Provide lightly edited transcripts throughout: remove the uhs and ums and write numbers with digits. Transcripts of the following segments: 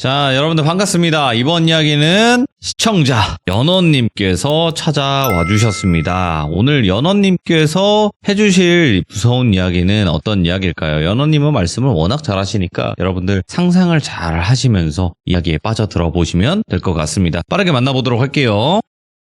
자, 여러분들 반갑습니다. 이번 이야기는 시청자 연원님께서 찾아와 주셨습니다. 오늘 연원님께서 해주실 무서운 이야기는 어떤 이야기일까요? 연원님은 말씀을 워낙 잘하시니까 여러분들 상상을 잘 하시면서 이야기에 빠져들어 보시면 될 것 같습니다. 빠르게 만나보도록 할게요.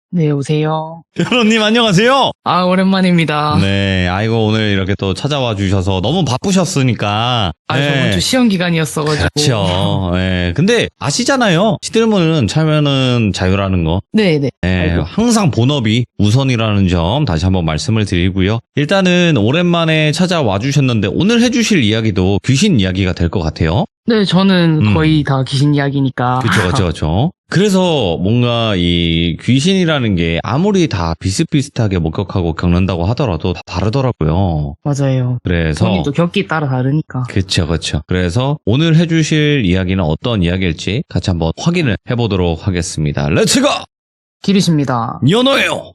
네, 오세요. 연원님 안녕하세요. 아, 오랜만입니다. 네, 아이고 오늘 이렇게 또 찾아와 주셔서 너무 바쁘셨으니까. 아, 네. 저번 주 시험 기간이었어가지고. 그렇죠. 네. 근데 아시잖아요. 시들문은 참여는 자유라는 거. 네네. 네, 알고. 항상 본업이 우선이라는 점 다시 한번 말씀을 드리고요. 일단은 오랜만에 찾아와 주셨는데 오늘 해주실 이야기도 귀신 이야기가 될 것 같아요. 네, 저는 거의 다 귀신 이야기니까. 그렇죠. 그래서 뭔가 이 귀신이라는 게 아무리 다 비슷비슷하게 목격하고 겪는다고 하더라도 다 다르더라고요. 맞아요. 그래서 본인도 겪기 따라 다르니까. 그쵸. 그래서 오늘 해주실 이야기는 어떤 이야기일지 같이 한번 확인을 해보도록 하겠습니다. 렛츠고! 길이십니다. 연어예요!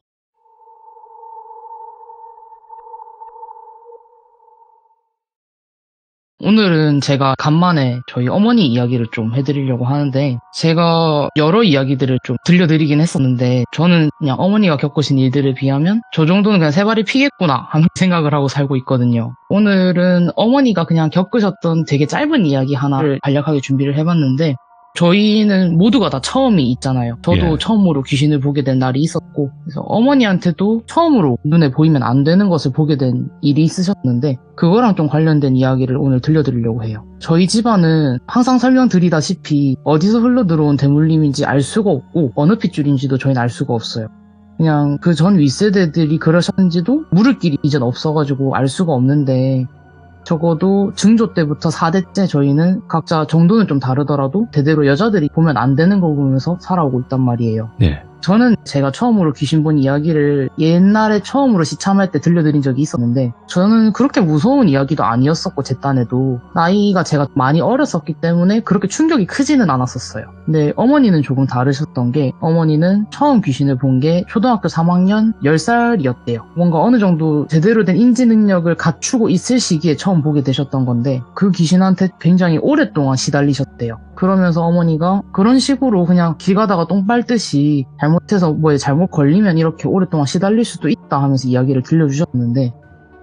오늘은 제가 간만에 저희 어머니 이야기를 좀 해드리려고 하는데, 제가 여러 이야기들을 좀 들려드리긴 했었는데, 저는 그냥 어머니가 겪으신 일들에 비하면 저 정도는 그냥 세 발이 피겠구나 하는 생각을 하고 살고 있거든요. 오늘은 어머니가 그냥 겪으셨던 되게 짧은 이야기 하나를 간략하게 준비를 해봤는데, 저희는 모두가 다 처음이 있잖아요. 저도 예. 처음으로 귀신을 보게 된 날이 있었고, 그래서 어머니한테도 처음으로 눈에 보이면 안 되는 것을 보게 된 일이 있으셨는데, 그거랑 좀 관련된 이야기를 오늘 들려드리려고 해요. 저희 집안은 항상 설명드리다시피 어디서 흘러들어온 대물림인지 알 수가 없고, 어느 핏줄인지도 저희는 알 수가 없어요. 그냥 그 전 윗세대들이 그러셨는지도 물을 길이 이젠 없어가지고 알 수가 없는데, 적어도 증조 때부터 4대째 저희는 각자 정도는 좀 다르더라도 대대로 여자들이 보면 안 되는 걸 보면서 살아오고 있단 말이에요. 네. 저는 제가 처음으로 귀신 본 이야기를 옛날에 처음으로 시참할 때 들려드린 적이 있었는데, 저는 그렇게 무서운 이야기도 아니었었고, 제 딴에도 나이가 제가 많이 어렸었기 때문에 그렇게 충격이 크지는 않았었어요. 근데 어머니는 조금 다르셨던 게, 어머니는 처음 귀신을 본 게 초등학교 3학년 10살이었대요. 뭔가 어느 정도 제대로 된 인지 능력을 갖추고 있을 시기에 처음 보게 되셨던 건데, 그 귀신한테 굉장히 오랫동안 시달리셨대요. 그러면서 어머니가 그런 식으로 그냥 길 가다가 똥 빨듯이 잘못해서 뭐에 잘못 걸리면 이렇게 오랫동안 시달릴 수도 있다 하면서 이야기를 들려주셨는데,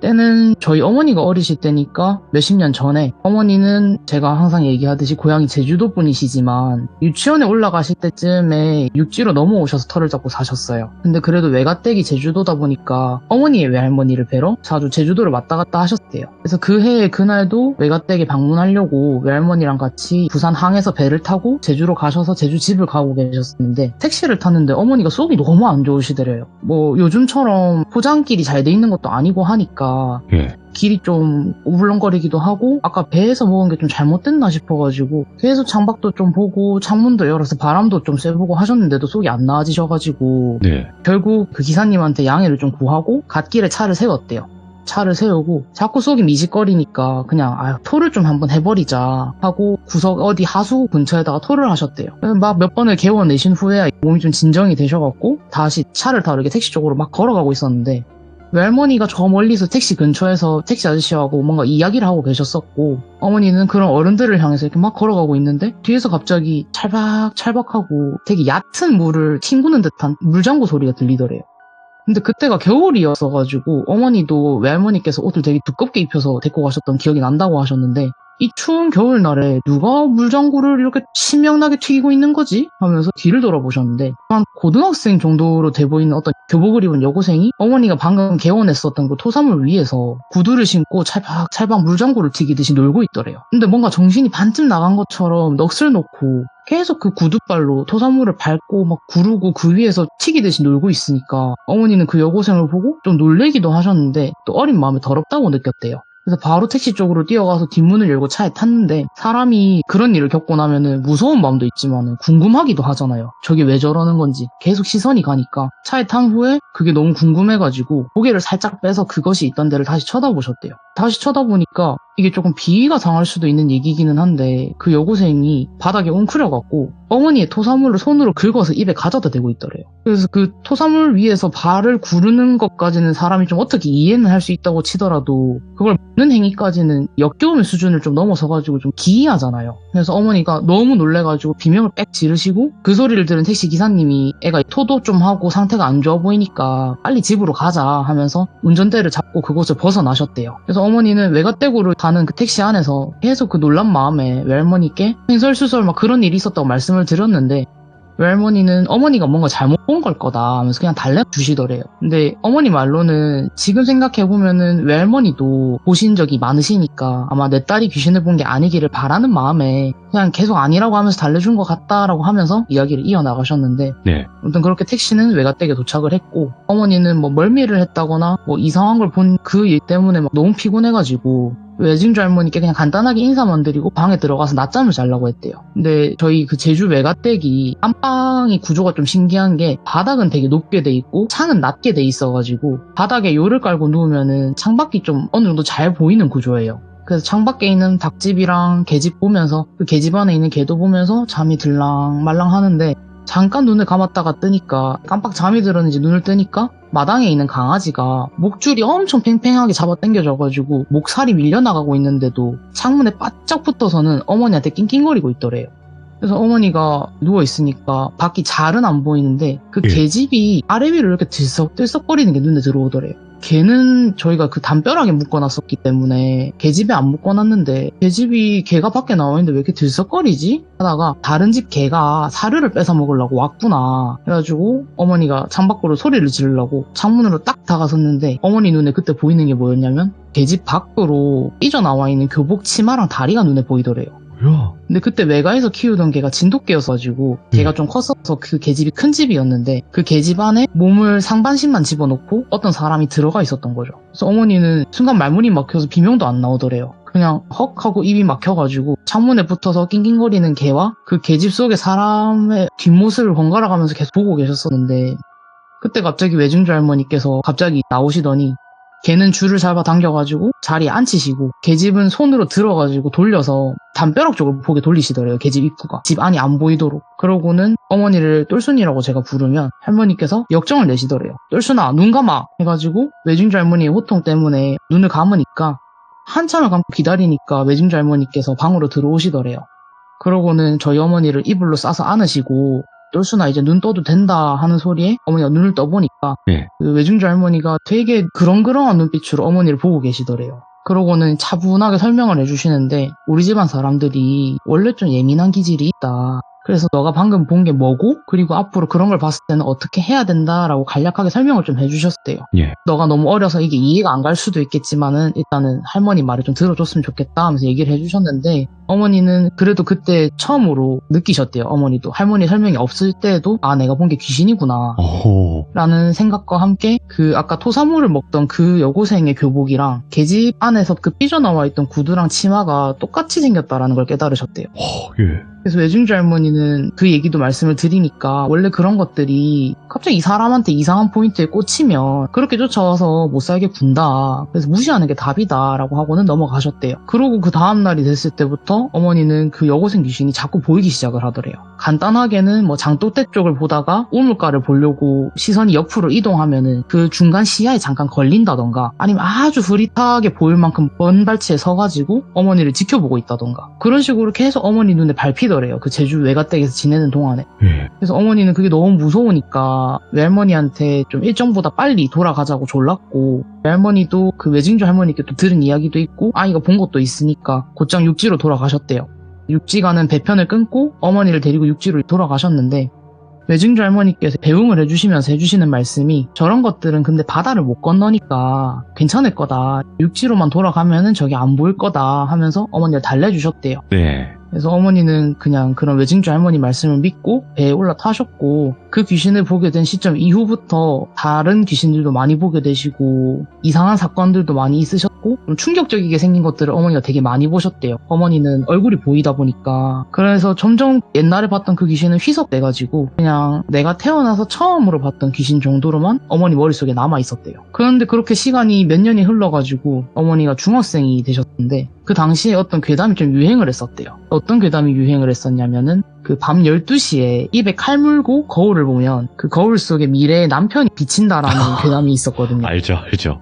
때는 저희 어머니가 어리실 때니까 몇십 년 전에, 어머니는 제가 항상 얘기하듯이 고향이 제주도 분이시지만 유치원에 올라가실 때쯤에 육지로 넘어오셔서 터를 잡고 사셨어요. 근데 그래도 외가댁이 제주도다 보니까 어머니의 외할머니를 뵈러 자주 제주도를 왔다 갔다 하셨대요. 그래서 그 해에 그날도 외가댁에 방문하려고 외할머니랑 같이 부산 항에서 배를 타고 제주로 가셔서 제주 집을 가고 계셨는데, 택시를 탔는데 어머니가 속이 너무 안 좋으시더래요. 뭐 요즘처럼 포장길이 잘 돼 있는 것도 아니고 하니까 예. 길이 좀 우물렁거리기도 하고, 아까 배에서 먹은 게 좀 잘못됐나 싶어가지고 계속 창밖도 좀 보고 창문도 열어서 바람도 좀 쐬보고 하셨는데도 속이 안 나아지셔가지고, 네. 결국 그 기사님한테 양해를 좀 구하고 갓길에 차를 세웠대요. 차를 세우고 자꾸 속이 미식거리니까 그냥 토를 좀 한번 해버리자 하고 구석 어디 하수 근처에다가 토를 하셨대요. 막 몇 번을 개워내신 후에 몸이 좀 진정이 되셔갖고 다시 차를 타고 이렇게 택시 쪽으로 막 걸어가고 있었는데, 외할머니가 저 멀리서 택시 근처에서 택시 아저씨하고 뭔가 이야기를 하고 계셨었고, 어머니는 그런 어른들을 향해서 이렇게 막 걸어가고 있는데 뒤에서 갑자기 찰박찰박하고 되게 얕은 물을 튕구는 듯한 물장구 소리가 들리더래요. 근데 그때가 겨울이었어가지고 어머니도 외할머니께서 옷을 되게 두껍게 입혀서 데리고 가셨던 기억이 난다고 하셨는데, 이 추운 겨울날에 누가 물장구를 이렇게 신명나게 튀기고 있는 거지? 하면서 뒤를 돌아보셨는데, 한 고등학생 정도로 돼 보이는 어떤 교복을 입은 여고생이 어머니가 방금 개원했었던 그 토사물 위에서 구두를 신고 찰박찰박 물장구를 튀기듯이 놀고 있더래요. 근데 뭔가 정신이 반쯤 나간 것처럼 넋을 놓고 계속 그 구두발로 토사물을 밟고 막 구르고 그 위에서 튀기듯이 놀고 있으니까 어머니는 그 여고생을 보고 좀 놀래기도 하셨는데 또 어린 마음에 더럽다고 느꼈대요. 그래서 바로 택시 쪽으로 뛰어가서 뒷문을 열고 차에 탔는데, 사람이 그런 일을 겪고 나면은 무서운 마음도 있지만은 궁금하기도 하잖아요. 저게 왜 저러는 건지. 계속 시선이 가니까 차에 탄 후에 그게 너무 궁금해가지고 고개를 살짝 빼서 그것이 있던 데를 다시 쳐다보셨대요. 다시 쳐다보니까 이게 조금 비위가 상할 수도 있는 얘기기는 한데 그 여고생이 바닥에 웅크려갖고 어머니의 토사물을 손으로 긁어서 입에 가져다 대고 있더래요. 그래서 그 토사물 위에서 발을 구르는 것까지는 사람이 좀 어떻게 이해는 할 수 있다고 치더라도 그걸 먹는 행위까지는 역겨움의 수준을 좀 넘어서가지고 좀 기이하잖아요. 그래서 어머니가 너무 놀래가지고 비명을 빽 지르시고 그 소리를 들은 택시 기사님이 애가 토도 좀 하고 상태가 안 좋아 보이니까 빨리 집으로 가자 하면서 운전대를 잡고 그곳을 벗어나셨대요. 그래서 어머니는 외갓댁으로 가는 그 택시 안에서 계속 그 놀란 마음에 외할머니께 횡설수설 막 그런 일이 있었다고 말씀을 드렸는데 외할머니는 어머니가 뭔가 잘못 본 걸 거다 하면서 그냥 달래주시더래요. 근데 어머니 말로는 지금 생각해보면은 외할머니도 보신 적이 많으시니까 아마 내 딸이 귀신을 본 게 아니기를 바라는 마음에 그냥 계속 아니라고 하면서 달래준 것 같다라고 하면서 이야기를 이어나가셨는데 네. 아무튼 그렇게 택시는 외갓댁에 도착을 했고 어머니는 뭐 멀미를 했다거나 뭐 이상한 걸 본 그 일 때문에 막 너무 피곤해가지고 외증주 할머니께 그냥 간단하게 인사만 드리고 방에 들어가서 낮잠을 자려고 했대요. 근데 저희 그 제주 외갓댁이 안방이 구조가 좀 신기한 게 바닥은 되게 높게 돼 있고 창은 낮게 돼 있어가지고 바닥에 요를 깔고 누우면은 창밖이 좀 어느 정도 잘 보이는 구조예요. 그래서 창밖에 있는 닭집이랑 개집 보면서 그 개집 안에 있는 개도 보면서 잠이 들랑말랑 하는데 잠깐 눈을 감았다가 뜨니까 깜빡 잠이 들었는지 눈을 뜨니까 마당에 있는 강아지가 목줄이 엄청 팽팽하게 잡아당겨져가지고 목살이 밀려나가고 있는데도 창문에 바짝 붙어서는 어머니한테 낑낑거리고 있더래요. 그래서 어머니가 누워있으니까 밖이 잘은 안 보이는데 그 개집이 아래 위로 이렇게 들썩들썩거리는 게 눈에 들어오더래요. 개는 저희가 그 담벼락에 묶어놨었기 때문에 개집에 안 묶어놨는데 개집이 개가 밖에 나와있는데 왜 이렇게 들썩거리지? 하다가 다른 집 개가 사료를 뺏어 먹으려고 왔구나 해가지고 어머니가 창밖으로 소리를 지르려고 창문으로 딱 다가섰는데 어머니 눈에 그때 보이는 게 뭐였냐면 개집 밖으로 삐져나와 있는 교복 치마랑 다리가 눈에 보이더래요. 뭐야? 근데 그때 외가에서 키우던 개가 진돗개여가지고 개가 좀 컸어서 그 개집이 큰 집이었는데 그 개집 안에 몸을 상반신만 집어넣고 어떤 사람이 들어가 있었던 거죠. 그래서 어머니는 순간 말문이 막혀서 비명도 안 나오더래요. 그냥 헉 하고 입이 막혀가지고 창문에 붙어서 낑낑거리는 개와 그 개집 속의 사람의 뒷모습을 번갈아 가면서 계속 보고 계셨었는데 그때 갑자기 외증주 할머니께서 갑자기 나오시더니 개는 줄을 잡아 당겨가지고 자리에 앉히시고 개집은 손으로 들어가지고 돌려서 담벼락 쪽을 보게 돌리시더래요. 개집 입구가. 집 안이 안 보이도록. 그러고는 어머니를 똘순이라고 제가 부르면 할머니께서 역정을 내시더래요. 똘순아 눈 감아 해가지고 외증주 할머니의 호통 때문에 눈을 감으니까 한참을 감고 기다리니까 외증주 할머니께서 방으로 들어오시더래요. 그러고는 저희 어머니를 이불로 싸서 안으시고 똘순아 이제 눈 떠도 된다 하는 소리에 어머니가 눈을 떠보니까 그 외증주 할머니가 되게 그렁그렁한 눈빛으로 어머니를 보고 계시더래요. 그러고는 차분하게 설명을 해주시는데 우리 집안 사람들이 원래 좀 예민한 기질이 있다. 그래서 너가 방금 본 게 뭐고 그리고 앞으로 그런 걸 봤을 때는 어떻게 해야 된다라고 간략하게 설명을 좀 해주셨대요. 너가 너무 어려서 이게 이해가 안 갈 수도 있겠지만은 일단은 할머니 말을 좀 들어줬으면 좋겠다 하면서 얘기를 해주셨는데 어머니는 그래도 그때 처음으로 느끼셨대요. 어머니도 할머니 설명이 없을 때도 아 내가 본 게 귀신이구나 라는 생각과 함께 그 아까 토사물을 먹던 그 여고생의 교복이랑 계집 안에서 그 삐져나와 있던 구두랑 치마가 똑같이 생겼다라는 걸 깨달으셨대요. 그래서 외증주 할머니는 그 얘기도 말씀을 드리니까 원래 그런 것들이 갑자기 이 사람한테 이상한 포인트에 꽂히면 그렇게 쫓아와서 못 살게 군다. 그래서 무시하는 게 답이다 라고 하고는 넘어가셨대요. 그러고 그 다음날이 됐을 때부터 어머니는 그 여고생 귀신이 자꾸 보이기 시작을 하더래요. 간단하게는 뭐 장독대 쪽을 보다가 우물가를 보려고 시선이 옆으로 이동하면은 그 중간 시야에 잠깐 걸린다던가 아니면 아주 흐릿하게 보일 만큼 먼 발치에 서가지고 어머니를 지켜보고 있다던가 그런 식으로 계속 어머니 눈에 밟히더래요. 그 제주 외갓댁에서 지내는 동안에. 그래서 어머니는 그게 너무 무서우니까 외할머니한테 좀 일정보다 빨리 돌아가자고 졸랐고 외할머니도 그 외증주 할머니께 또 들은 이야기도 있고 아이가 본 것도 있으니까 곧장 육지로 돌아가셨대요. 육지가는 배편을 끊고 어머니를 데리고 육지로 돌아가셨는데 외증주 할머니께서 배웅을 해주시면서 해주시는 말씀이 저런 것들은 근데 바다를 못 건너니까 괜찮을 거다. 육지로만 돌아가면은 저기 안 보일 거다 하면서 어머니를 달래주셨대요. 그래서 어머니는 그냥 그런 외증주 할머니 말씀을 믿고 배에 올라타셨고 그 귀신을 보게 된 시점 이후부터 다른 귀신들도 많이 보게 되시고 이상한 사건들도 많이 있으셨고 좀 충격적이게 생긴 것들을 어머니가 되게 많이 보셨대요. 어머니는 얼굴이 보이다 보니까. 그래서 점점 옛날에 봤던 그 귀신은 희석돼가지고 그냥 내가 태어나서 처음으로 봤던 귀신 정도로만 어머니 머릿속에 남아있었대요. 그런데 그렇게 시간이 몇 년이 흘러가지고 어머니가 중학생이 되셨는데 그 당시에 어떤 괴담이 좀 유행을 했었대요. 어떤 괴담이 유행을 했었냐면은 그 밤 12시에 입에 칼 물고 거울을 보면 그 거울 속에 미래의 남편이 비친다라는 괴담이 있었거든요. 알죠.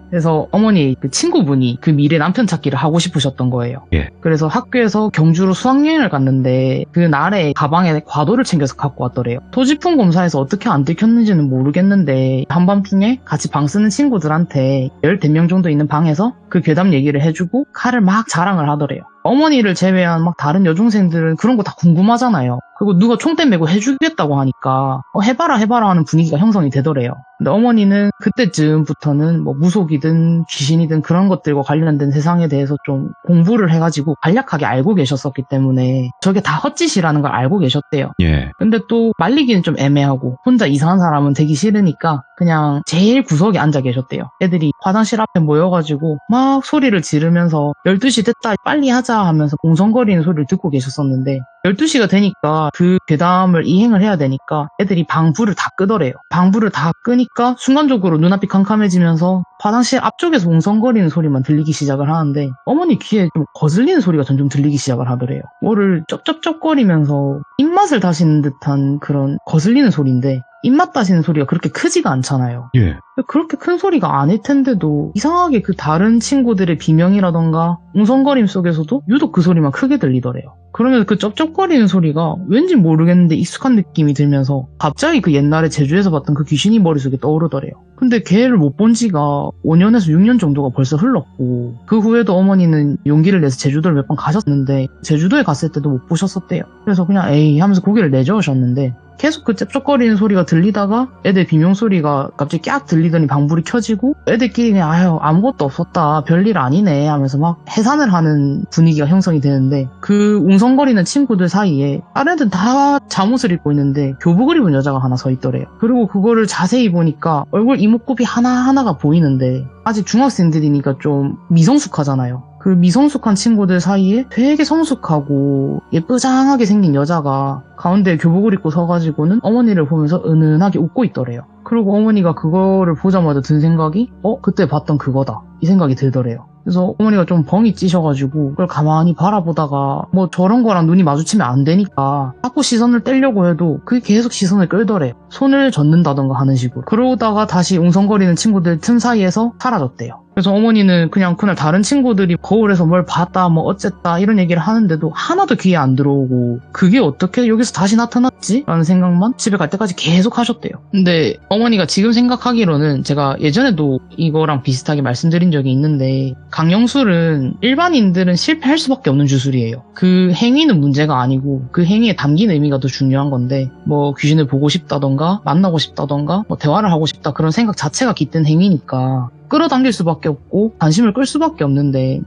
그래서 어머니 그 친구분이 그 미래 남편 찾기를 하고 싶으셨던 거예요. 예. 그래서 학교에서 경주로 수학여행을 갔는데 그 날에 가방에 과도를 챙겨서 갖고 왔더래요. 토지품 검사에서 어떻게 안 들켰는지는 모르겠는데 한밤중에 같이 방 쓰는 친구들한테 10명 정도 있는 방에서 그 괴담 얘기를 해주고 칼을 막 자랑을 하더래요. 어머니를 제외한 막 다른 여중생들은 그런 거 다 궁금하잖아요. 그리고 누가 총대 메고 해주겠다고 하니까 해봐라 하는 분위기가 형성이 되더래요. 근데 어머니는 그때쯤부터는 뭐 무속이든 귀신이든 그런 것들과 관련된 세상에 대해서 좀 공부를 해가지고 간략하게 알고 계셨었기 때문에 저게 다 헛짓이라는 걸 알고 계셨대요. 예. 근데 또 말리기는 좀 애매하고 혼자 이상한 사람은 되기 싫으니까 그냥 제일 구석에 앉아 계셨대요. 애들이 화장실 앞에 모여가지고 막 소리를 지르면서 12시 됐다 빨리 하자 하면서 웅성거리는 소리를 듣고 계셨었는데 12시가 되니까 그 괴담을 이행을 해야 되니까 애들이 방불을 다 끄더래요. 방불을 다 끄니까 순간적으로 눈앞이 캄캄해지면서 화장실 앞쪽에서 웅성거리는 소리만 들리기 시작을 하는데 어머니 귀에 좀 거슬리는 소리가 점점 들리기 시작을 하더래요. 뭐를 쩝쩝쩝거리면서 입맛을 다시는 듯한 그런 거슬리는 소리인데 입맛 다시는 소리가 그렇게 크지가 않잖아요. 예. 그렇게 큰 소리가 아닐 텐데도 이상하게 그 다른 친구들의 비명이라던가 웅성거림 속에서도 유독 그 소리만 크게 들리더래요. 그러면 그 쩝쩝거리는 소리가 왠지 모르겠는데 익숙한 느낌이 들면서 갑자기 그 옛날에 제주에서 봤던 그 귀신이 머릿속에 떠오르더래요. 근데 걔를 못 본 지가 5년에서 6년 정도가 벌써 흘렀고 그 후에도 어머니는 용기를 내서 제주도를 몇 번 가셨는데 제주도에 갔을 때도 못 보셨었대요. 그래서 그냥 에이 하면서 고개를 내저으셨는데 계속 그 쩝쩝거리는 소리가 들리다가 애들 비명소리가 갑자기 깍 들리더니 방불이 켜지고 애들끼리 그냥 아유 아무것도 없었다 별일 아니네 하면서 막 해산을 하는 분위기가 형성이 되는데 그 웅성거리는 친구들 사이에 다른 애들은 다 잠옷을 입고 있는데 교복을 입은 여자가 하나 서 있더래요. 그리고 그거를 자세히 보니까 얼굴 이목구비 하나하나가 보이는데 아직 중학생들이니까 좀 미성숙하잖아요. 그 미성숙한 친구들 사이에 되게 성숙하고 예쁘장하게 생긴 여자가 가운데 교복을 입고 서가지고는 어머니를 보면서 은은하게 웃고 있더래요. 그리고 어머니가 그거를 보자마자 든 생각이 그때 봤던 그거다 이 생각이 들더래요. 그래서 어머니가 좀 벙이 찌셔가지고 그걸 가만히 바라보다가 뭐 저런 거랑 눈이 마주치면 안 되니까 자꾸 시선을 떼려고 해도 그게 계속 시선을 끌더래요. 손을 젓는다던가 하는 식으로. 그러다가 다시 웅성거리는 친구들 틈 사이에서 사라졌대요. 그래서 어머니는 그냥 그날 다른 친구들이 거울에서 뭘 봤다 뭐 어쨌다 이런 얘기를 하는데도 하나도 귀에 안 들어오고 그게 어떻게 여기서 다시 나타났지? 라는 생각만 집에 갈 때까지 계속 하셨대요. 근데 어머니가 지금 생각하기로는 제가 예전에도 이거랑 비슷하게 말씀드린 적이 있는데 강령술은 일반인들은 실패할 수밖에 없는 주술이에요. 그 행위는 문제가 아니고 그 행위에 담긴 의미가 더 중요한 건데 뭐 귀신을 보고 싶다던가 만나고 싶다던가 뭐 대화를 하고 싶다 그런 생각 자체가 깃든 행위니까 끌어당길 수밖에 없고 관심을 끌 수밖에 없는데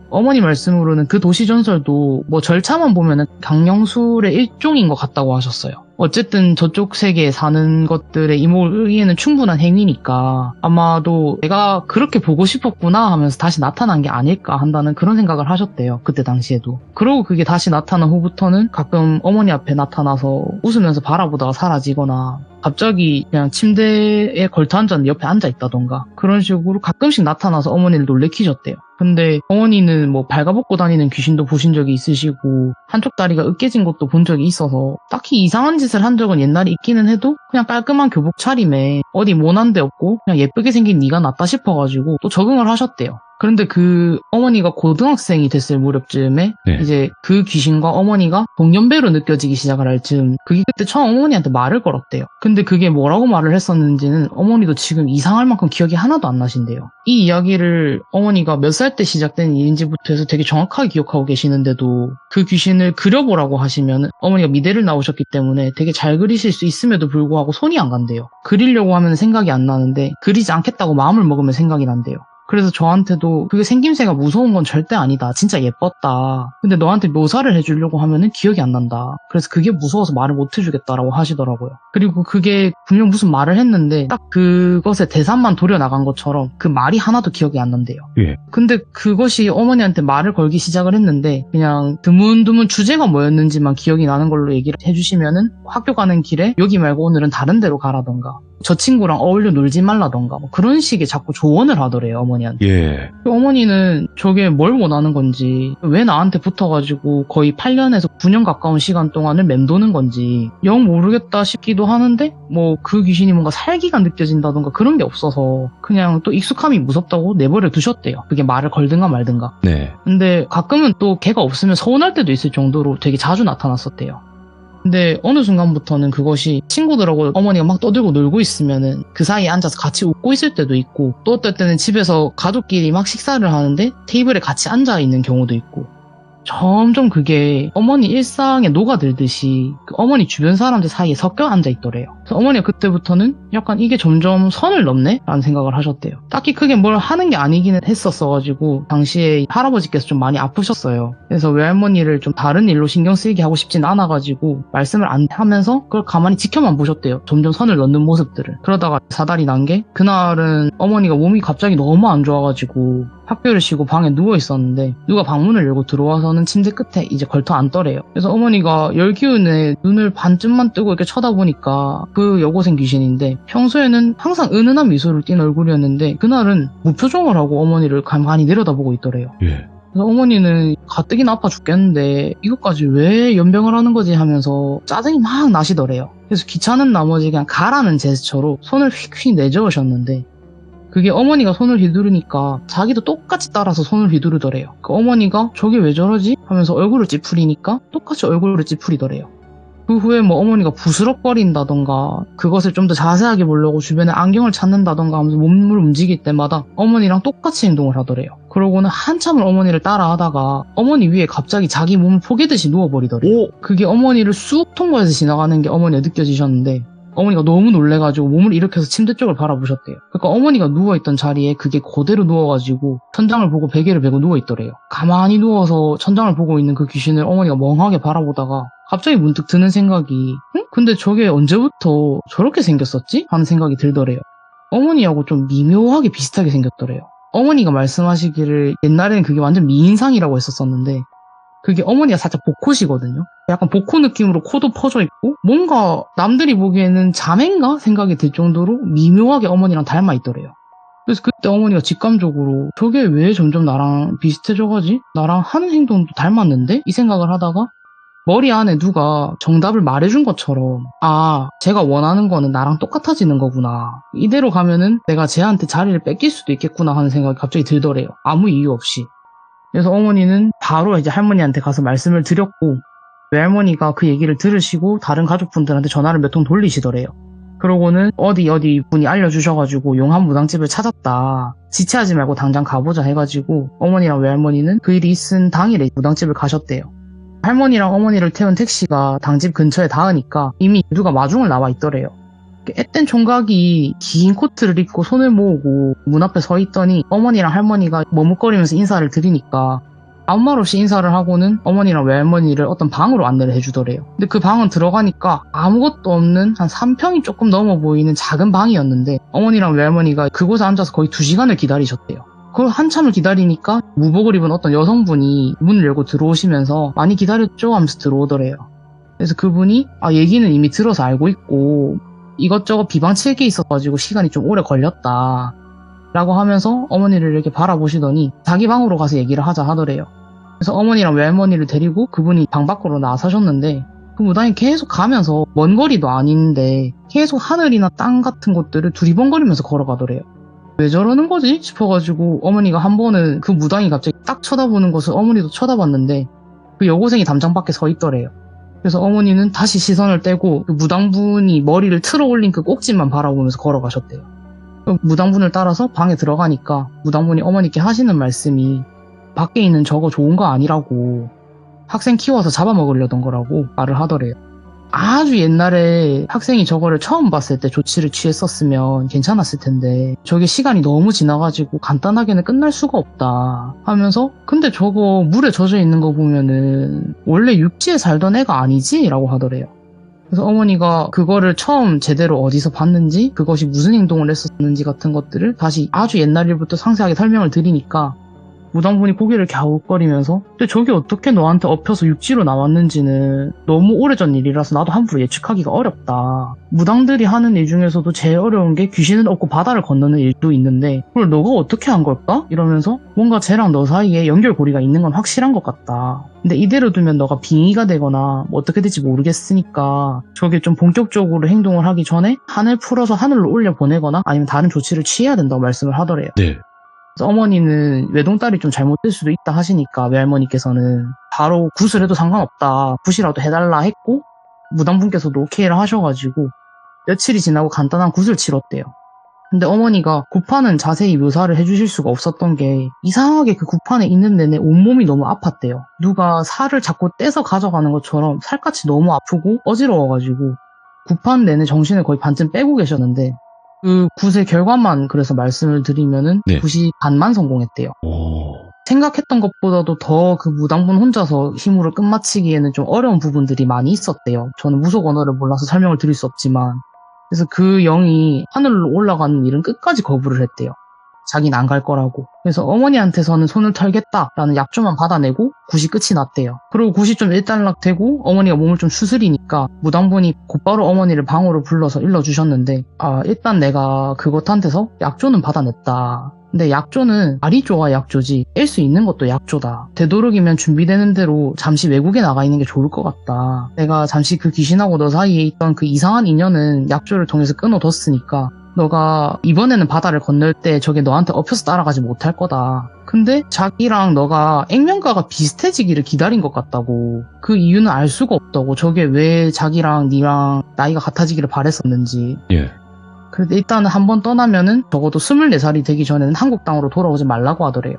어머니 말씀으로는 그 도시전설도 뭐 절차만 보면은 강령술의 일종인 것 같다고 하셨어요. 어쨌든 저쪽 세계에 사는 것들의 이목의에는 충분한 행위니까 아마도 내가 그렇게 보고 싶었구나 하면서 다시 나타난 게 아닐까 한다는 그런 생각을 하셨대요. 그때 당시에도. 그러고 그게 다시 나타난 후부터는 가끔 어머니 앞에 나타나서 웃으면서 바라보다가 사라지거나 갑자기 그냥 침대에 걸터 앉았는데 옆에 앉아있다던가 그런 식으로 가끔씩 나타나서 어머니를 놀래키셨대요. 근데 어머니는 뭐 발가벗고 다니는 귀신도 보신 적이 있으시고 한쪽 다리가 으깨진 것도 본 적이 있어서 딱히 이상한 짓을 한 적은 옛날에 있기는 해도 그냥 깔끔한 교복 차림에 어디 모난 데 없고 그냥 예쁘게 생긴 네가 낫다 싶어가지고 또 적응을 하셨대요. 그런데 그 어머니가 고등학생이 됐을 무렵쯤에 이제 그 귀신과 어머니가 동년배로 느껴지기 시작을 할 즈음 그게 그때 처음 어머니한테 말을 걸었대요. 근데 그게 뭐라고 말을 했었는지는 어머니도 지금 이상할 만큼 기억이 하나도 안 나신대요. 이 이야기를 어머니가 몇 살 때 시작된 일인지부터 해서 되게 정확하게 기억하고 계시는데도 그 귀신을 그려보라고 하시면 어머니가 미대를 나오셨기 때문에 되게 잘 그리실 수 있음에도 불구하고 손이 안 간대요. 그리려고 하면 생각이 안 나는데 그리지 않겠다고 마음을 먹으면 생각이 난대요. 그래서 저한테도 그게 생김새가 무서운 건 절대 아니다. 진짜 예뻤다. 근데 너한테 묘사를 해주려고 하면은 기억이 안 난다. 그래서 그게 무서워서 말을 못 해주겠다라고 하시더라고요. 그리고 그게 분명 무슨 말을 했는데 딱 그것에 대사만 도려나간 것처럼 그 말이 하나도 기억이 안 난대요. 예. 근데 그것이 어머니한테 말을 걸기 시작을 했는데 그냥 드문드문 주제가 뭐였는지만 기억이 나는 걸로 얘기를 해주시면은 학교 가는 길에 여기 말고 오늘은 다른 데로 가라던가 저 친구랑 어울려 놀지 말라던가 뭐 그런 식의 자꾸 조언을 하더래요, 어머니한테. 예. 어머니는 저게 뭘 원하는 건지, 왜 나한테 붙어가지고 거의 8년에서 9년 가까운 시간 동안을 맴도는 건지 영 모르겠다 싶기도 하는데 뭐 그 귀신이 뭔가 살기가 느껴진다던가 그런 게 없어서 그냥 또 익숙함이 무섭다고 내버려 두셨대요. 그게 말을 걸든가 말든가. 네. 근데 가끔은 또 걔가 없으면 서운할 때도 있을 정도로 되게 자주 나타났었대요. 근데 어느 순간부터는 그것이 친구들하고 어머니가 막 떠들고 놀고 있으면은 그 사이에 앉아서 같이 웃고 있을 때도 있고 또 어떨 때는 집에서 가족끼리 막 식사를 하는데 테이블에 같이 앉아 있는 경우도 있고 점점 그게 어머니 일상에 녹아들듯이 그 어머니 주변 사람들 사이에 섞여 앉아 있더래요. 그래서 어머니가 그때부터는 약간 이게 점점 선을 넘네? 라는 생각을 하셨대요. 딱히 크게 뭘 하는 게 아니기는 했었어가지고 당시에 할아버지께서 좀 많이 아프셨어요. 그래서 외할머니를 좀 다른 일로 신경 쓰이게 하고 싶진 않아가지고 말씀을 안 하면서 그걸 가만히 지켜만 보셨대요. 점점 선을 넘는 모습들을. 그러다가 사달이 난 게 그날은 어머니가 몸이 갑자기 너무 안 좋아가지고 학교를 쉬고 방에 누워 있었는데 누가 방문을 열고 들어와서는 침대 끝에 이제 걸터 앉더래요. 그래서 어머니가 열기운에 눈을 반쯤만 뜨고 이렇게 쳐다보니까 그 여고생 귀신인데 평소에는 항상 은은한 미소를 띤 얼굴이었는데 그날은 무표정을 하고 어머니를 가만히 내려다보고 있더래요. 예. 그래서 어머니는 가뜩이나 아파 죽겠는데 이것까지 왜 연병을 하는 거지 하면서 짜증이 막 나시더래요. 그래서 귀찮은 나머지 그냥 가라는 제스처로 손을 휙휙 내저으셨는데 그게 어머니가 손을 휘두르니까 자기도 똑같이 따라서 손을 휘두르더래요. 그 어머니가 저게 왜 저러지? 하면서 얼굴을 찌푸리니까 똑같이 얼굴을 찌푸리더래요. 그 후에 뭐 어머니가 부스럭거린다던가 그것을 좀 더 자세하게 보려고 주변에 안경을 찾는다던가 하면서 몸을 움직일 때마다 어머니랑 똑같이 행동을 하더래요. 그러고는 한참을 어머니를 따라하다가 어머니 위에 갑자기 자기 몸을 포개듯이 누워버리더래요. 그게 어머니를 쑥 통과해서 지나가는 게 어머니가 느껴지셨는데 어머니가 너무 놀래가지고 몸을 일으켜서 침대 쪽을 바라보셨대요. 그러니까 어머니가 누워있던 자리에 그게 그대로 누워가지고 천장을 보고 베개를 베고 누워있더래요. 가만히 누워서 천장을 보고 있는 그 귀신을 어머니가 멍하게 바라보다가 갑자기 문득 드는 생각이 응? 근데 저게 언제부터 저렇게 생겼었지? 하는 생각이 들더래요. 어머니하고 좀 미묘하게 비슷하게 생겼더래요. 어머니가 말씀하시기를 옛날에는 그게 완전 미인상이라고 했었었는데 그게 어머니가 살짝 복코시거든요. 약간 복코 느낌으로 코도 퍼져 있고 뭔가 남들이 보기에는 자매인가 생각이 들 정도로 미묘하게 어머니랑 닮아 있더래요. 그래서 그때 어머니가 직감적으로 저게 왜 점점 나랑 비슷해져가지? 나랑 하는 행동도 닮았는데? 이 생각을 하다가 머리 안에 누가 정답을 말해준 것처럼 아, 제가 원하는 거는 나랑 똑같아지는 거구나. 이대로 가면은 내가 쟤한테 자리를 뺏길 수도 있겠구나 하는 생각이 갑자기 들더래요. 아무 이유 없이. 그래서 어머니는 바로 이제 할머니한테 가서 말씀을 드렸고 외할머니가 그 얘기를 들으시고 다른 가족분들한테 전화를 몇 통 돌리시더래요. 그러고는 어디 분이 알려주셔가지고 용한 무당집을 찾았다. 지체하지 말고 당장 가보자 해가지고 어머니랑 외할머니는 그 일이 있은 당일에 무당집을 가셨대요. 할머니랑 어머니를 태운 택시가 당집 근처에 닿으니까 이미 누가 마중을 나와 있더래요. 앳된 총각이 긴 코트를 입고 손을 모으고 문 앞에 서 있더니 어머니랑 할머니가 머뭇거리면서 인사를 드리니까 아무 말 없이 인사를 하고는 어머니랑 외할머니를 어떤 방으로 안내를 해주더래요. 근데 그 방은 들어가니까 아무것도 없는 한 3평이 조금 넘어 보이는 작은 방이었는데 어머니랑 외할머니가 그곳에 앉아서 거의 2시간을 기다리셨대요. 그걸 한참을 기다리니까 무복을 입은 어떤 여성분이 문을 열고 들어오시면서 많이 기다렸죠? 하면서 들어오더래요. 그래서 그분이 얘기는 이미 들어서 알고 있고 이것저것 비방칠 게 있어가지고 시간이 좀 오래 걸렸다 라고 하면서 어머니를 이렇게 바라보시더니 자기 방으로 가서 얘기를 하자 하더래요. 그래서 어머니랑 외할머니를 데리고 그분이 방 밖으로 나서셨는데 그 무당이 계속 가면서 먼 거리도 아닌데 계속 하늘이나 땅 같은 곳들을 두리번거리면서 걸어가더래요. 왜 저러는 거지? 싶어가지고 어머니가 한 번은 그 무당이 갑자기 딱 쳐다보는 것을 어머니도 쳐다봤는데 그 여고생이 담장 밖에 서 있더래요. 그래서 어머니는 다시 시선을 떼고 그 무당분이 머리를 틀어 올린 그 꼭지만 바라보면서 걸어가셨대요. 무당분을 따라서 방에 들어가니까 무당분이 어머니께 하시는 말씀이 밖에 있는 저거 좋은 거 아니라고 학생 키워서 잡아먹으려던 거라고 말을 하더래요. 아주 옛날에 학생이 저거를 처음 봤을 때 조치를 취했었으면 괜찮았을 텐데 저게 시간이 너무 지나가지고 간단하게는 끝날 수가 없다 하면서 근데 저거 물에 젖어 있는 거 보면은 원래 육지에 살던 애가 아니지? 라고 하더래요. 그래서 어머니가 그거를 처음 제대로 어디서 봤는지 그것이 무슨 행동을 했었는지 같은 것들을 다시 아주 옛날 일부터 상세하게 설명을 드리니까 무당분이 고개를 갸웃거리면서 근데 저게 어떻게 너한테 엎혀서 육지로 나왔는지는 너무 오래전 일이라서 나도 함부로 예측하기가 어렵다. 무당들이 하는 일 중에서도 제일 어려운 게 귀신을 업고 바다를 건너는 일도 있는데 그걸 너가 어떻게 한 걸까? 이러면서 뭔가 쟤랑 너 사이에 연결고리가 있는 건 확실한 것 같다. 근데 이대로 두면 너가 빙의가 되거나 뭐 어떻게 될지 모르겠으니까 저게 좀 본격적으로 행동을 하기 전에 한을 풀어서 하늘로 올려보내거나 아니면 다른 조치를 취해야 된다고 말씀을 하더래요. 네. 그래서 어머니는 외동딸이 좀 잘못될 수도 있다 하시니까 외할머니께서는 바로 굿을 해도 상관없다. 굿이라도 해달라 했고 무당분께서도 오케이를 하셔가지고 며칠이 지나고 간단한 굿을 치렀대요. 근데 어머니가 굿판은 자세히 묘사를 해주실 수가 없었던 게 이상하게 그 굿판에 있는 내내 온몸이 너무 아팠대요. 누가 살을 자꾸 떼서 가져가는 것처럼 살갗이 너무 아프고 어지러워가지고 굿판 내내 정신을 거의 반쯤 빼고 계셨는데 그 굿의 결과만 그래서 말씀을 드리면은 네. 굿이 반만 성공했대요. 오. 생각했던 것보다도 더 그 무당분 혼자서 힘으로 끝마치기에는 좀 어려운 부분들이 많이 있었대요. 저는 무속 언어를 몰라서 설명을 드릴 수 없지만 그래서 그 영이 하늘로 올라가는 일은 끝까지 거부를 했대요. 자기는 안 갈 거라고. 그래서 어머니한테서는 손을 털겠다라는 약조만 받아내고 굿이 끝이 났대요. 그리고 굿이 좀 일단락되고 어머니가 몸을 좀 추스리니까 무당분이 곧바로 어머니를 방으로 불러서 일러주셨는데 일단 내가 그것한테서 약조는 받아냈다. 근데 약조는 말이 좋아 약조지 깰 수 있는 것도 약조다. 되도록이면 준비되는 대로 잠시 외국에 나가 있는 게 좋을 것 같다. 내가 잠시 그 귀신하고 너 사이에 있던 그 이상한 인연은 약조를 통해서 끊어뒀으니까 너가 이번에는 바다를 건널 때 저게 너한테 엎혀서 따라가지 못할 거다. 근데 자기랑 너가 액면가가 비슷해지기를 기다린 것 같다고. 그 이유는 알 수가 없다고. 저게 왜 자기랑 니랑 나이가 같아지기를 바랬었는지. 예. 그래도 일단은 한번 떠나면은 적어도 24살이 되기 전에는 한국 땅으로 돌아오지 말라고 하더래요.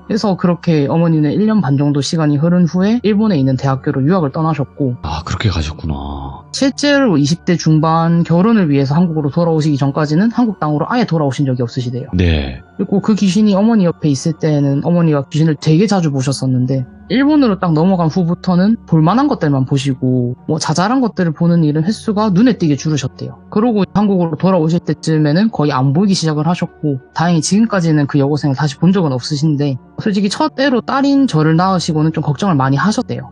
그래서 그렇게 어머니는 1년 반 정도 시간이 흐른 후에 일본에 있는 대학교로 유학을 떠나셨고 아, 그렇게 가셨구나. 실제로 20대 중반 결혼을 위해서 한국으로 돌아오시기 전까지는 한국 땅으로 아예 돌아오신 적이 없으시대요. 네. 그리고 그 귀신이 어머니 옆에 있을 때는 어머니가 귀신을 되게 자주 보셨었는데 일본으로 딱 넘어간 후부터는 볼만한 것들만 보시고 뭐 자잘한 것들을 보는 일은 횟수가 눈에 띄게 줄으셨대요. 그러고 한국으로 돌아오실 때쯤에는 거의 안 보이기 시작을 하셨고 다행히 지금까지는 그 여고생을 다시 본 적은 없으신데 솔직히 첫 때로 딸인 저를 낳으시고는 좀 걱정을 많이 하셨대요.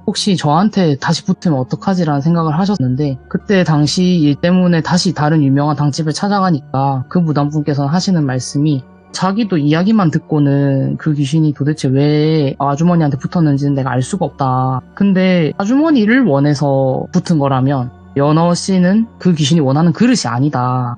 혹시 저한테 다시 붙으면 어떡하지라는 생각을 하셨는데 그때 당시 일 때문에 다시 다른 유명한 당집을 찾아가니까 그 무당분께서는 하시는 말씀이 자기도 이야기만 듣고는 그 귀신이 도대체 왜 아주머니한테 붙었는지는 내가 알 수가 없다. 근데 아주머니를 원해서 붙은 거라면 연어 씨는 그 귀신이 원하는 그릇이 아니다.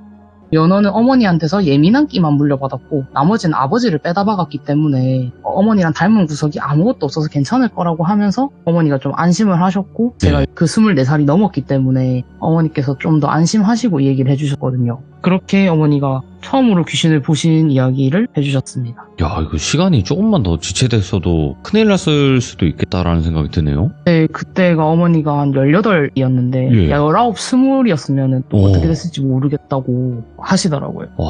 연어는 어머니한테서 예민한 끼만 물려받았고 나머지는 아버지를 빼다박았기 때문에 어머니랑 닮은 구석이 아무것도 없어서 괜찮을 거라고 하면서 어머니가 좀 안심을 하셨고 제가 그 24살이 넘었기 때문에 어머니께서 좀 더 안심하시고 이 얘기를 해주셨거든요. 그렇게 어머니가 처음으로 귀신을 보신 이야기를 해주셨습니다. 야, 이거 시간이 조금만 더 지체됐어도 큰일 났을 수도 있겠다라는 생각이 드네요. 네, 그때가 어머니가 한 18이었는데 예. 19, 20이었으면 또 오. 어떻게 됐을지 모르겠다고 하시더라고요. 와,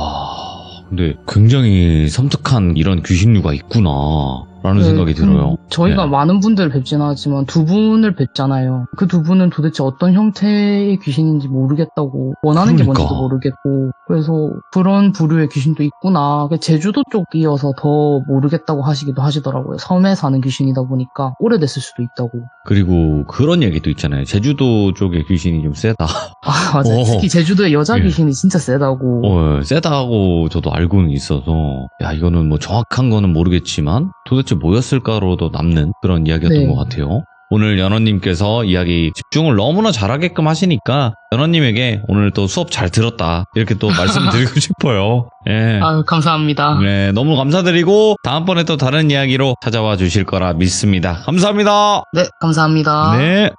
근데 굉장히 섬뜩한 이런 귀신류가 있구나 라는 네, 생각이 들어요. 저희가 네. 많은 분들을 뵙지는 하지만 두 분을 뵙잖아요. 그 두 분은 도대체 어떤 형태의 귀신인지 모르겠다고 원하는 게 그러니까. 뭔지도 모르겠고 그래서 그런 부류의 귀신도 있구나. 제주도 쪽이어서 더 모르겠다고 하시기도 하시더라고요. 섬에 사는 귀신이다 보니까 오래됐을 수도 있다고. 그리고 그런 얘기도 있잖아요. 제주도 쪽의 귀신이 좀 세다. 아 맞아요. 오. 특히 제주도의 여자 예. 귀신이 진짜 세다고. 세다고 저도 알고는 있어서 야, 이거는 뭐 정확한 거는 모르겠지만 도대체 뭐였을까로도 남는 그런 이야기였던 네. 것 같아요. 오늘 연어님께서 이야기 집중을 너무나 잘하게끔 하시니까 연어님에게 오늘 또 수업 잘 들었다 이렇게 또 말씀드리고 싶어요. 예. 아유 감사합니다. 네, 너무 감사드리고 다음번에 또 다른 이야기로 찾아와 주실 거라 믿습니다. 감사합니다. 네 감사합니다. 네.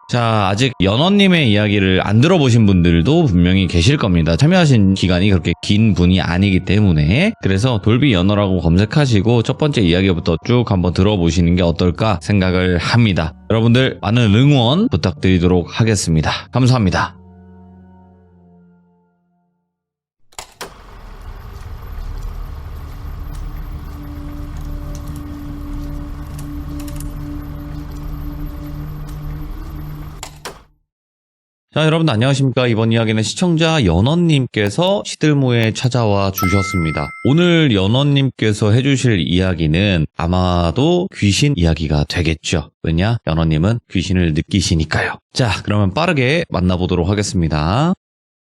자, 아직 연어님의 이야기를 안 들어보신 분들도 분명히 계실 겁니다. 참여하신 기간이 그렇게 긴 분이 아니기 때문에. 그래서 돌비 연어라고 검색하시고 첫 번째 이야기부터 쭉 한번 들어보시는 게 어떨까 생각을 합니다. 여러분들 많은 응원 부탁드리도록 하겠습니다. 감사합니다. 자, 여러분들 안녕하십니까. 이번 이야기는 시청자 연원님께서 시들모에 찾아와 주셨습니다. 오늘 연원님께서 해주실 이야기는 아마도 귀신 이야기가 되겠죠. 왜냐? 연원님은 귀신을 느끼시니까요. 자, 그러면 빠르게 만나보도록 하겠습니다.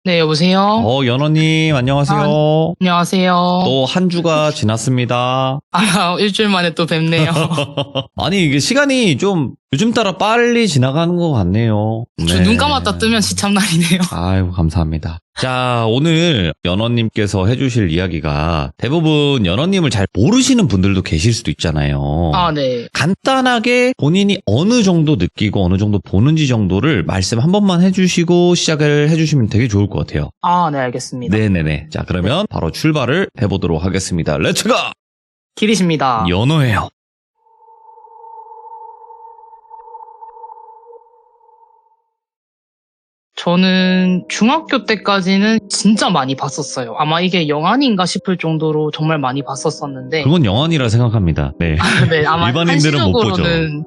네, 여보세요? 연원님 안녕하세요. 안녕하세요. 또 한 주가 지났습니다. 일주일 만에 또 뵙네요. 아니, 이게 시간이 좀 요즘 따라 빨리 지나가는 것 같네요. 저 눈 감았다 뜨면 시참날이네요. 아이고, 감사합니다. 자, 오늘 연어님께서 해주실 이야기가 대부분 연어님을 잘 모르시는 분들도 계실 수도 있잖아요. 네. 간단하게 본인이 어느 정도 느끼고 어느 정도 보는지 정도를 말씀 한 번만 해주시고 시작을 해주시면 되게 좋을 것 같아요. 네, 알겠습니다. 네네네. 자, 그러면 바로 출발을 해보도록 하겠습니다. 렛츠고! 길이십니다. 연어예요. 저는 중학교 때까지는 진짜 많이 봤었어요. 아마 이게 영안인가 싶을 정도로 정말 많이 봤었었는데. 그건 영원이라 생각합니다. 네. 네, 아마 일반인들은 못 보죠.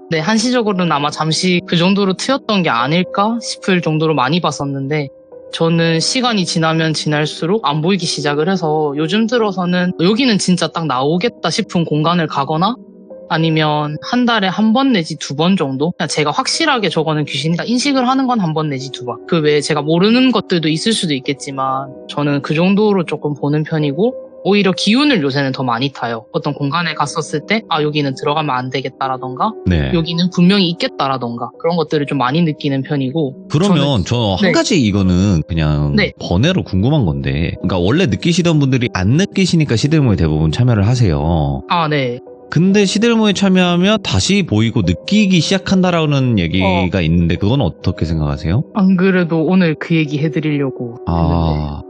네, 한시적으로는 아마 잠시 그 정도로 트였던 게 아닐까 싶을 정도로 많이 봤었는데, 저는 시간이 지나면 지날수록 안 보이기 시작을 해서 요즘 들어서는 여기는 진짜 딱 나오겠다 싶은 공간을 가거나 아니면 한 달에 한 번 내지 두 번 정도? 그냥 제가 확실하게 저거는 귀신이다 인식을 하는 건 한 번 내지 두 번. 그 외에 제가 모르는 것들도 있을 수도 있겠지만 저는 그 정도로 조금 보는 편이고 오히려 기운을 요새는 더 많이 타요. 어떤 공간에 갔었을 때 여기는 들어가면 안 되겠다라던가 네. 여기는 분명히 있겠다라던가 그런 것들을 좀 많이 느끼는 편이고. 그러면 저 한 네. 가지 이거는 그냥 네. 번외로 궁금한 건데, 그러니까 원래 느끼시던 분들이 안 느끼시니까 시들모에 대부분 참여를 하세요. 네. 근데 시들모에 참여하면 다시 보이고 느끼기 시작한다라는 얘기가 있는데 그건 어떻게 생각하세요? 안 그래도 오늘 그 얘기 해드리려고 했는데.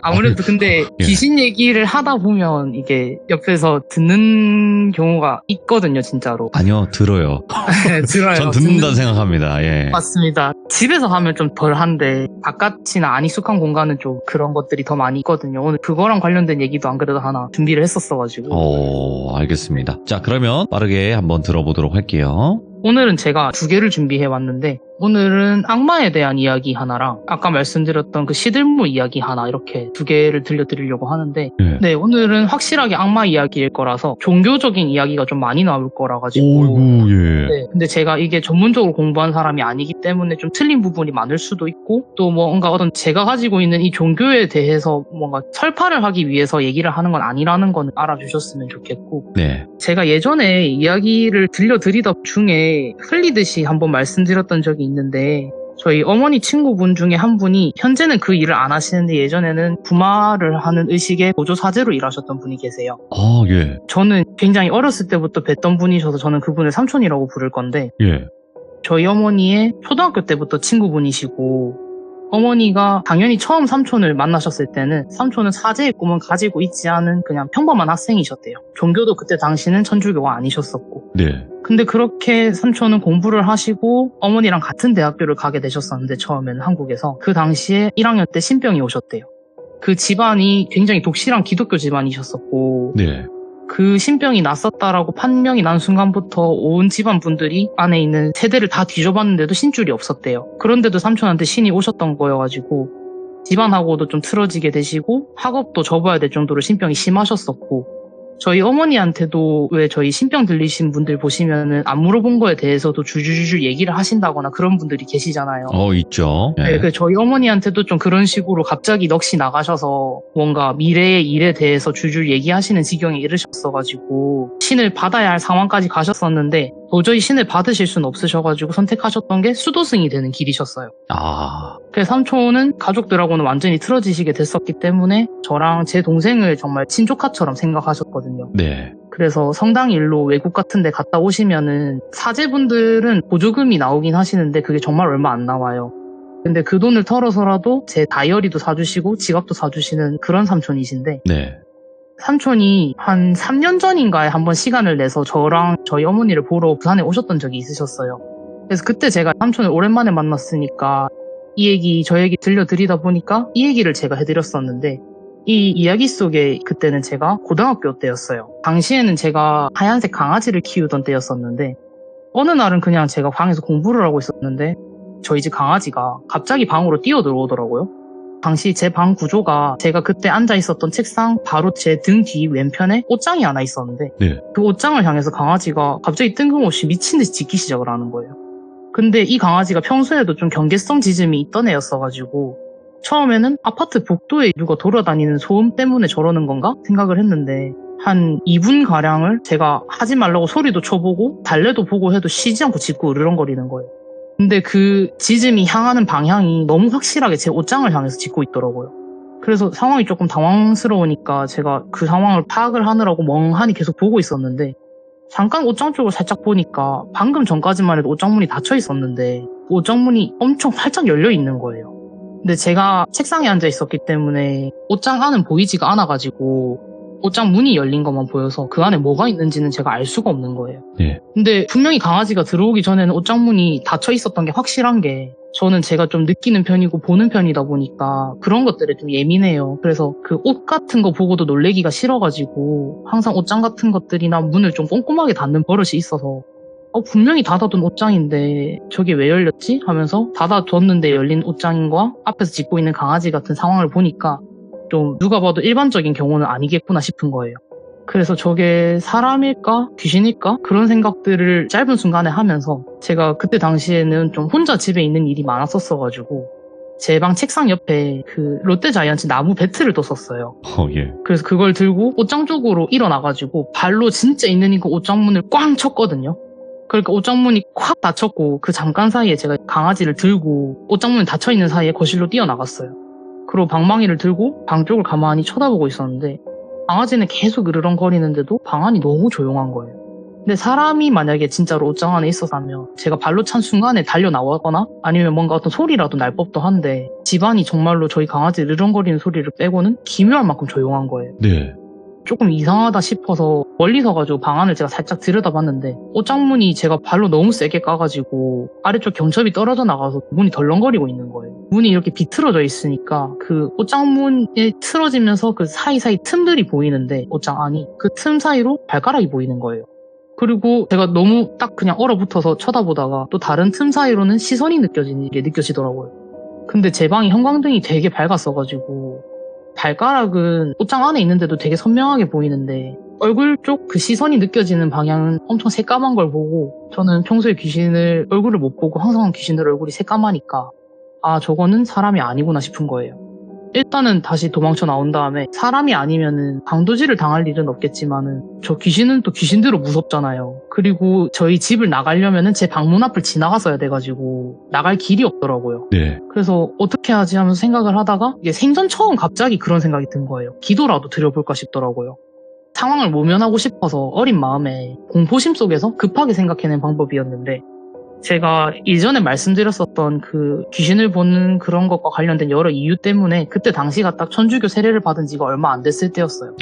아무래도 근데 예. 귀신 얘기를 하다 보면 이게 옆에서 듣는 경우가 있거든요, 진짜로. 아니요, 들어요. 들어요. 전 듣는다 생각합니다. 예. 맞습니다. 집에서 하면 좀 덜한데 바깥이나 안 익숙한 공간은 좀 그런 것들이 더 많이 있거든요. 오늘 그거랑 관련된 얘기도 안 그래도 하나 준비를 했었어가지고. 알겠습니다. 자, 그러면 빠르게 한번 들어보도록 할게요. 오늘은 제가 두 개를 준비해 왔는데 오늘은 악마에 대한 이야기 하나랑 아까 말씀드렸던 그 시들모 이야기 하나 이렇게 두 개를 들려드리려고 하는데 예. 네, 오늘은 확실하게 악마 이야기일 거라서 종교적인 이야기가 좀 많이 나올 거라 가지고. 오이구, 예. 네, 근데 제가 이게 전문적으로 공부한 사람이 아니기 때문에 좀 틀린 부분이 많을 수도 있고 또 뭔가 어떤 제가 가지고 있는 이 종교에 대해서 뭔가 설파를 하기 위해서 얘기를 하는 건 아니라는 건 알아주셨으면 좋겠고. 네. 제가 예전에 이야기를 들려드리던 중에 흘리듯이 한번 말씀드렸던 적이 있는데 저희 어머니 친구분 중에 한 분이 현재는 그 일을 안 하시는데 예전에는 부마를 하는 의식의 보조사제로 일하셨던 분이 계세요. 예. 저는 굉장히 어렸을 때부터 뵀던 분이셔서 저는 그분을 삼촌이라고 부를 건데 예. 저희 어머니의 초등학교 때부터 친구분이시고 어머니가 당연히 처음 삼촌을 만나셨을 때는 삼촌은 사제의 꿈은 가지고 있지 않은 그냥 평범한 학생이셨대요. 종교도 그때 당시는 천주교가 아니셨었고. 네. 근데 그렇게 삼촌은 공부를 하시고 어머니랑 같은 대학교를 가게 되셨었는데 처음에는 한국에서 그 당시에 1학년 때 신병이 오셨대요. 그 집안이 굉장히 독실한 기독교 집안이셨었고 네. 그 신병이 났었다라고 판명이 난 순간부터 온 집안 분들이 안에 있는 세대를 다 뒤져봤는데도 신줄이 없었대요. 그런데도 삼촌한테 신이 오셨던 거여가지고 집안하고도 좀 틀어지게 되시고 학업도 접어야 될 정도로 신병이 심하셨었고 저희 어머니한테도 왜 저희 신병 들리신 분들 보시면은 안 물어본 거에 대해서도 줄줄줄 얘기를 하신다거나 그런 분들이 계시잖아요. 있죠. 네, 그래서 저희 어머니한테도 좀 그런 식으로 갑자기 넋이 나가셔서 뭔가 미래의 일에 대해서 줄줄 얘기하시는 지경에 이르셨어가지고 신을 받아야 할 상황까지 가셨었는데 도저히 신을 받으실 수는 없으셔가지고 선택하셨던 게 수도승이 되는 길이셨어요. 그래서 삼촌은 가족들하고는 완전히 틀어지시게 됐었기 때문에 저랑 제 동생을 정말 친조카처럼 생각하셨거든요. 네. 그래서 성당 일로 외국 같은 데 갔다 오시면은 사제분들은 보조금이 나오긴 하시는데 그게 정말 얼마 안 나와요. 근데 그 돈을 털어서라도 제 다이어리도 사주시고 지갑도 사주시는 그런 삼촌이신데 네. 삼촌이 한 3년 전인가에 한번 시간을 내서 저랑 저희 어머니를 보러 부산에 오셨던 적이 있으셨어요. 그래서 그때 제가 삼촌을 오랜만에 만났으니까 이 얘기 저 얘기 들려드리다 보니까 이 얘기를 제가 해드렸었는데 이 이야기 속에 그때는 제가 고등학교 때였어요. 당시에는 제가 하얀색 강아지를 키우던 때였었는데 어느 날은 그냥 제가 방에서 공부를 하고 있었는데 저희 집 강아지가 갑자기 방으로 뛰어들어오더라고요. 당시 제 방 구조가 제가 그때 앉아 있었던 책상 바로 제 등 뒤 왼편에 옷장이 하나 있었는데 네. 그 옷장을 향해서 강아지가 갑자기 뜬금없이 미친 듯이 짖기 시작을 하는 거예요. 근데 이 강아지가 평소에도 좀 경계성 지짐이 있던 애였어가지고 처음에는 아파트 복도에 누가 돌아다니는 소음 때문에 저러는 건가 생각을 했는데 한 2분가량을 제가 하지 말라고 소리도 쳐보고 달래도 보고 해도 쉬지 않고 짖고 으르렁거리는 거예요. 근데 그 짖음이 향하는 방향이 너무 확실하게 제 옷장을 향해서 짖고 있더라고요. 그래서 상황이 조금 당황스러우니까 제가 그 상황을 파악을 하느라고 멍하니 계속 보고 있었는데 잠깐 옷장 쪽을 살짝 보니까 방금 전까지만 해도 옷장 문이 닫혀 있었는데 옷장 문이 엄청 활짝 열려 있는 거예요. 근데 제가 책상에 앉아 있었기 때문에 옷장 안은 보이지가 않아가지고 옷장 문이 열린 것만 보여서 그 안에 뭐가 있는지는 제가 알 수가 없는 거예요. 예. 근데 분명히 강아지가 들어오기 전에는 옷장 문이 닫혀 있었던 게 확실한 게 저는 제가 좀 느끼는 편이고 보는 편이다 보니까 그런 것들에 좀 예민해요. 그래서 그 옷 같은 거 보고도 놀래기가 싫어가지고 항상 옷장 같은 것들이나 문을 좀 꼼꼼하게 닫는 버릇이 있어서 분명히 닫아둔 옷장인데 저게 왜 열렸지? 하면서 닫아뒀는데 열린 옷장과 앞에서 짖고 있는 강아지 같은 상황을 보니까 좀 누가 봐도 일반적인 경우는 아니겠구나 싶은 거예요. 그래서 저게 사람일까? 귀신일까? 그런 생각들을 짧은 순간에 하면서 제가 그때 당시에는 좀 혼자 집에 있는 일이 많았었어가지고 제 방 책상 옆에 그 롯데자이언츠 나무 배트를 뒀었어요. 예. 그래서 그걸 들고 옷장 쪽으로 일어나가지고 발로 진짜 있는 그 옷장 문을 꽝 쳤거든요. 그러니까 옷장 문이 콱 닫혔고 그 잠깐 사이에 제가 강아지를 들고 옷장 문이 닫혀있는 사이에 거실로 뛰어나갔어요. 그리고 방망이를 들고 방 쪽을 가만히 쳐다보고 있었는데 강아지는 계속 으르렁거리는데도 방 안이 너무 조용한 거예요. 근데 사람이 만약에 진짜로 옷장 안에 있었다면 제가 발로 찬 순간에 달려 나오거나 아니면 뭔가 어떤 소리라도 날 법도 한데 집안이 정말로 저희 강아지 으르렁거리는 소리를 빼고는 기묘할 만큼 조용한 거예요. 네. 조금 이상하다 싶어서 멀리 서가지고 방 안을 제가 살짝 들여다봤는데 옷장문이 제가 발로 너무 세게 까가지고 아래쪽 경첩이 떨어져 나가서 문이 덜렁거리고 있는 거예요. 문이 이렇게 비틀어져 있으니까 그 옷장문이 틀어지면서 그 사이사이 틈들이 보이는데 옷장 안이 그 틈 사이로 발가락이 보이는 거예요. 그리고 제가 너무 딱 그냥 얼어붙어서 쳐다보다가 또 다른 틈 사이로는 시선이 느껴지는 게 느껴지더라고요. 근데 제 방이 형광등이 되게 밝았어가지고 발가락은 옷장 안에 있는데도 되게 선명하게 보이는데 얼굴 쪽 그 시선이 느껴지는 방향은 엄청 새까만 걸 보고 저는 평소에 귀신을 얼굴을 못 보고 항상 귀신들 얼굴이 새까마니까 아 저거는 사람이 아니구나 싶은 거예요. 일단은 다시 도망쳐 나온 다음에 사람이 아니면은 강도질을 당할 일은 없겠지만은 저 귀신은 또 귀신대로 무섭잖아요. 그리고 저희 집을 나가려면은 제 방문 앞을 지나갔어야 돼가지고 나갈 길이 없더라고요. 네. 그래서 어떻게 하지 하면서 생각을 하다가 이게 생전 처음 갑자기 그런 생각이 든 거예요. 기도라도 드려볼까 싶더라고요. 상황을 모면하고 싶어서 어린 마음에 공포심 속에서 급하게 생각해낸 방법이었는데 제가 이전에 말씀드렸었던 그 귀신을 보는 그런 것과 관련된 여러 이유 때문에 그때 당시가 딱 천주교 세례를 받은 지가 얼마 안 됐을 때였어요.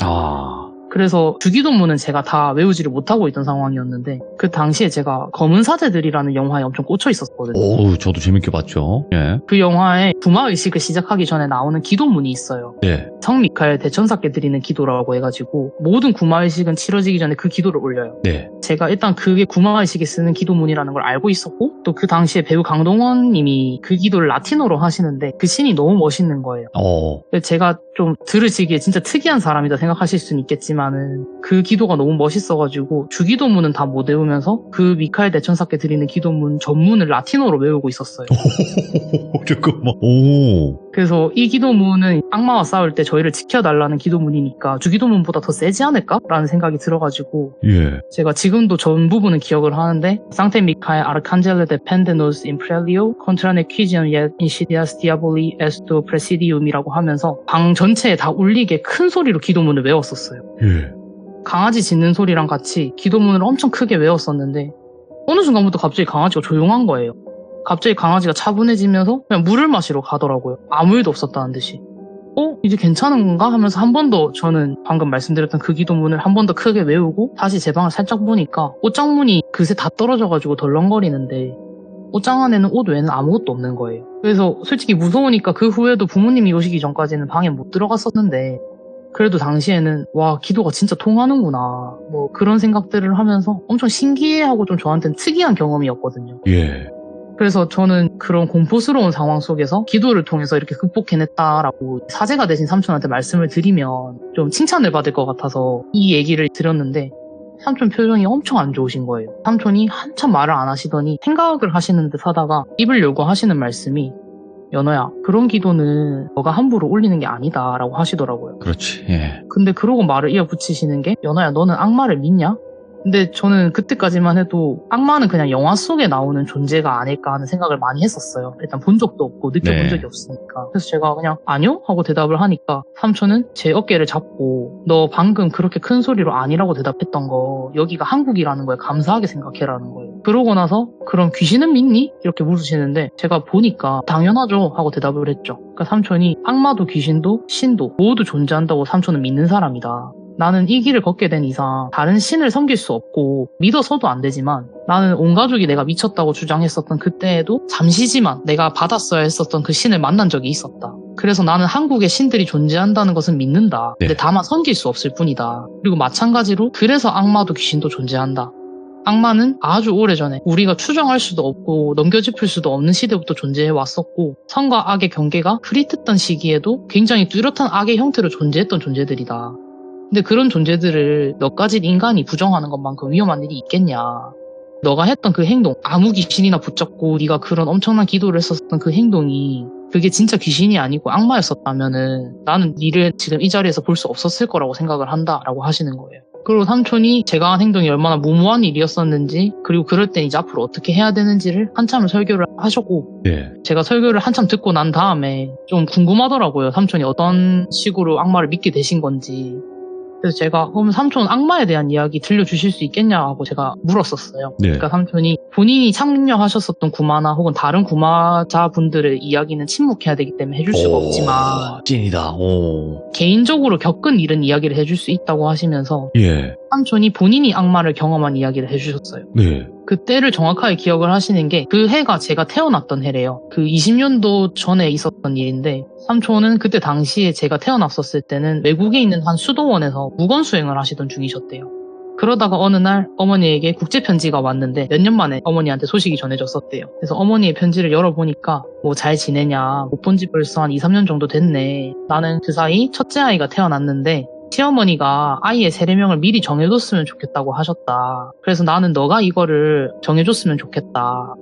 그래서 주기도문은 제가 다 외우지를 못하고 있던 상황이었는데 그 당시에 제가 검은 사제들이라는 영화에 엄청 꽂혀 있었거든요. 오, 저도 재밌게 봤죠. 예. 그 영화에 구마의식을 시작하기 전에 나오는 기도문이 있어요. 네. 성 미카엘 대천사께 드리는 기도라고 해가지고 모든 구마의식은 치러지기 전에 그 기도를 올려요. 네. 제가 일단 그게 구마의식에 쓰는 기도문이라는 걸 알고 있었고 또 그 당시에 배우 강동원 님이 그 기도를 라틴어로 하시는데 그 신이 너무 멋있는 거예요. 제가 좀 들으시기에 진짜 특이한 사람이다 생각하실 수는 있겠지만은 그 기도가 너무 멋있어가지고 주기도문은 다 못 외우면서 그 미카엘 대천사께 드리는 기도문 전문을 라틴어로 외우고 있었어요. 잠깐만. 오. 그래서 이 기도문은 악마와 싸울 때 저희를 지켜달라는 기도문이니까 주기도문보다 더 세지 않을까라는 생각이 들어가지고 예. 제가 지금도 전 부분은 기억을 하는데 상테 미카엘 아르칸젤레 데 펜데노스 임프렐리오 콘트라네 퀴지언 예 인시디아스 디아볼리 에스토 프레시디움이라고 하면서 방 전체에 다 울리게 큰 소리로 기도문을 외웠었어요. 예. 강아지 짖는 소리랑 같이 기도문을 엄청 크게 외웠었는데 어느 순간부터 갑자기 강아지가 조용한 거예요. 갑자기 강아지가 차분해지면서 그냥 물을 마시러 가더라고요. 아무 일도 없었다는 듯이. 이제 괜찮은 건가 하면서 한 번 더 저는 방금 말씀드렸던 그 기도문을 한 번 더 크게 외우고 다시 제 방을 살짝 보니까 옷장문이 그새 다 떨어져가지고 덜렁거리는데 옷장 안에는 옷 외에는 아무것도 없는 거예요. 그래서 솔직히 무서우니까 그 후에도 부모님이 오시기 전까지는 방에 못 들어갔었는데 그래도 당시에는 와, 기도가 진짜 통하는구나 뭐 그런 생각들을 하면서 엄청 신기해하고 좀 저한테는 특이한 경험이었거든요. 예. 그래서 저는 그런 공포스러운 상황 속에서 기도를 통해서 이렇게 극복해냈다라고 사제가 되신 삼촌한테 말씀을 드리면 좀 칭찬을 받을 것 같아서 이 얘기를 드렸는데 삼촌 표정이 엄청 안 좋으신 거예요. 삼촌이 한참 말을 안 하시더니 생각을 하시는 듯 하다가 입을 열고 하시는 말씀이 연어야, 그런 기도는 너가 함부로 올리는 게 아니다 라고 하시더라고요. 그렇지. 예. 근데 그러고 말을 이어붙이시는 게 연어야, 너는 악마를 믿냐? 근데 저는 그때까지만 해도 악마는 그냥 영화 속에 나오는 존재가 아닐까 하는 생각을 많이 했었어요. 일단 본 적도 없고 느껴본 네. 적이 없으니까. 그래서 제가 그냥 아니요? 하고 대답을 하니까 삼촌은 제 어깨를 잡고 너 방금 그렇게 큰 소리로 아니라고 대답했던 거 여기가 한국이라는 거에 감사하게 생각해라는 거예요. 그러고 나서 그럼 귀신은 믿니? 이렇게 물으시는데 제가 보니까 당연하죠 하고 대답을 했죠. 그러니까 삼촌이 악마도 귀신도 신도 모두 존재한다고 삼촌은 믿는 사람이다. 나는 이 길을 걷게 된 이상 다른 신을 섬길 수 없고 믿어서도 안 되지만 나는 온 가족이 내가 미쳤다고 주장했었던 그때에도 잠시지만 내가 받았어야 했었던 그 신을 만난 적이 있었다. 그래서 나는 한국에 신들이 존재한다는 것은 믿는다. 근데 네. 다만 섬길 수 없을 뿐이다. 그리고 마찬가지로 그래서 악마도 귀신도 존재한다. 악마는 아주 오래전에 우리가 추정할 수도 없고 넘겨짚을 수도 없는 시대부터 존재해 왔었고 선과 악의 경계가 흐릿했던 시기에도 굉장히 뚜렷한 악의 형태로 존재했던 존재들이다. 근데 그런 존재들을 너까지 인간이 부정하는 것만큼 위험한 일이 있겠냐. 너가 했던 그 행동, 아무 귀신이나 붙잡고 네가 그런 엄청난 기도를 했었던 그 행동이 그게 진짜 귀신이 아니고 악마였었다면은 나는 니를 지금 이 자리에서 볼 수 없었을 거라고 생각을 한다라고 하시는 거예요. 그리고 삼촌이 제가 한 행동이 얼마나 무모한 일이었었는지 그리고 그럴 땐 이제 앞으로 어떻게 해야 되는지를 한참을 설교를 하셨고 예. 제가 설교를 한참 듣고 난 다음에 좀 궁금하더라고요. 삼촌이 어떤 식으로 악마를 믿게 되신 건지. 그래서 제가 그럼 삼촌 악마에 대한 이야기 들려주실 수 있겠냐 하고 제가 물었었어요. 네. 그러니까 삼촌이 본인이 참여하셨었던 구마나 혹은 다른 구마자분들의 이야기는 침묵해야 되기 때문에 해줄 수가 없지만 찐이다. 오. 개인적으로 겪은 일은 이야기를 해줄 수 있다고 하시면서 예. 삼촌이 본인이 악마를 경험한 이야기를 해주셨어요. 네. 그때를 정확하게 기억을 하시는 게 그 해가 제가 태어났던 해래요. 그 20년도 전에 있었던 일인데 삼촌은 그때 당시에 제가 태어났었을 때는 외국에 있는 한 수도원에서 무건수행을 하시던 중이셨대요. 그러다가 어느 날 어머니에게 국제편지가 왔는데 몇 년 만에 어머니한테 소식이 전해졌었대요. 그래서 어머니의 편지를 열어보니까 뭐 잘 지내냐, 못 본 지 벌써 한 2, 3년 정도 됐네. 나는 그 사이 첫째 아이가 태어났는데 시어머니가 아이의 세례명을 미리 정해줬으면 좋겠다고 하셨다. 그래서 나는 너가 이거를 정해줬으면 좋겠다.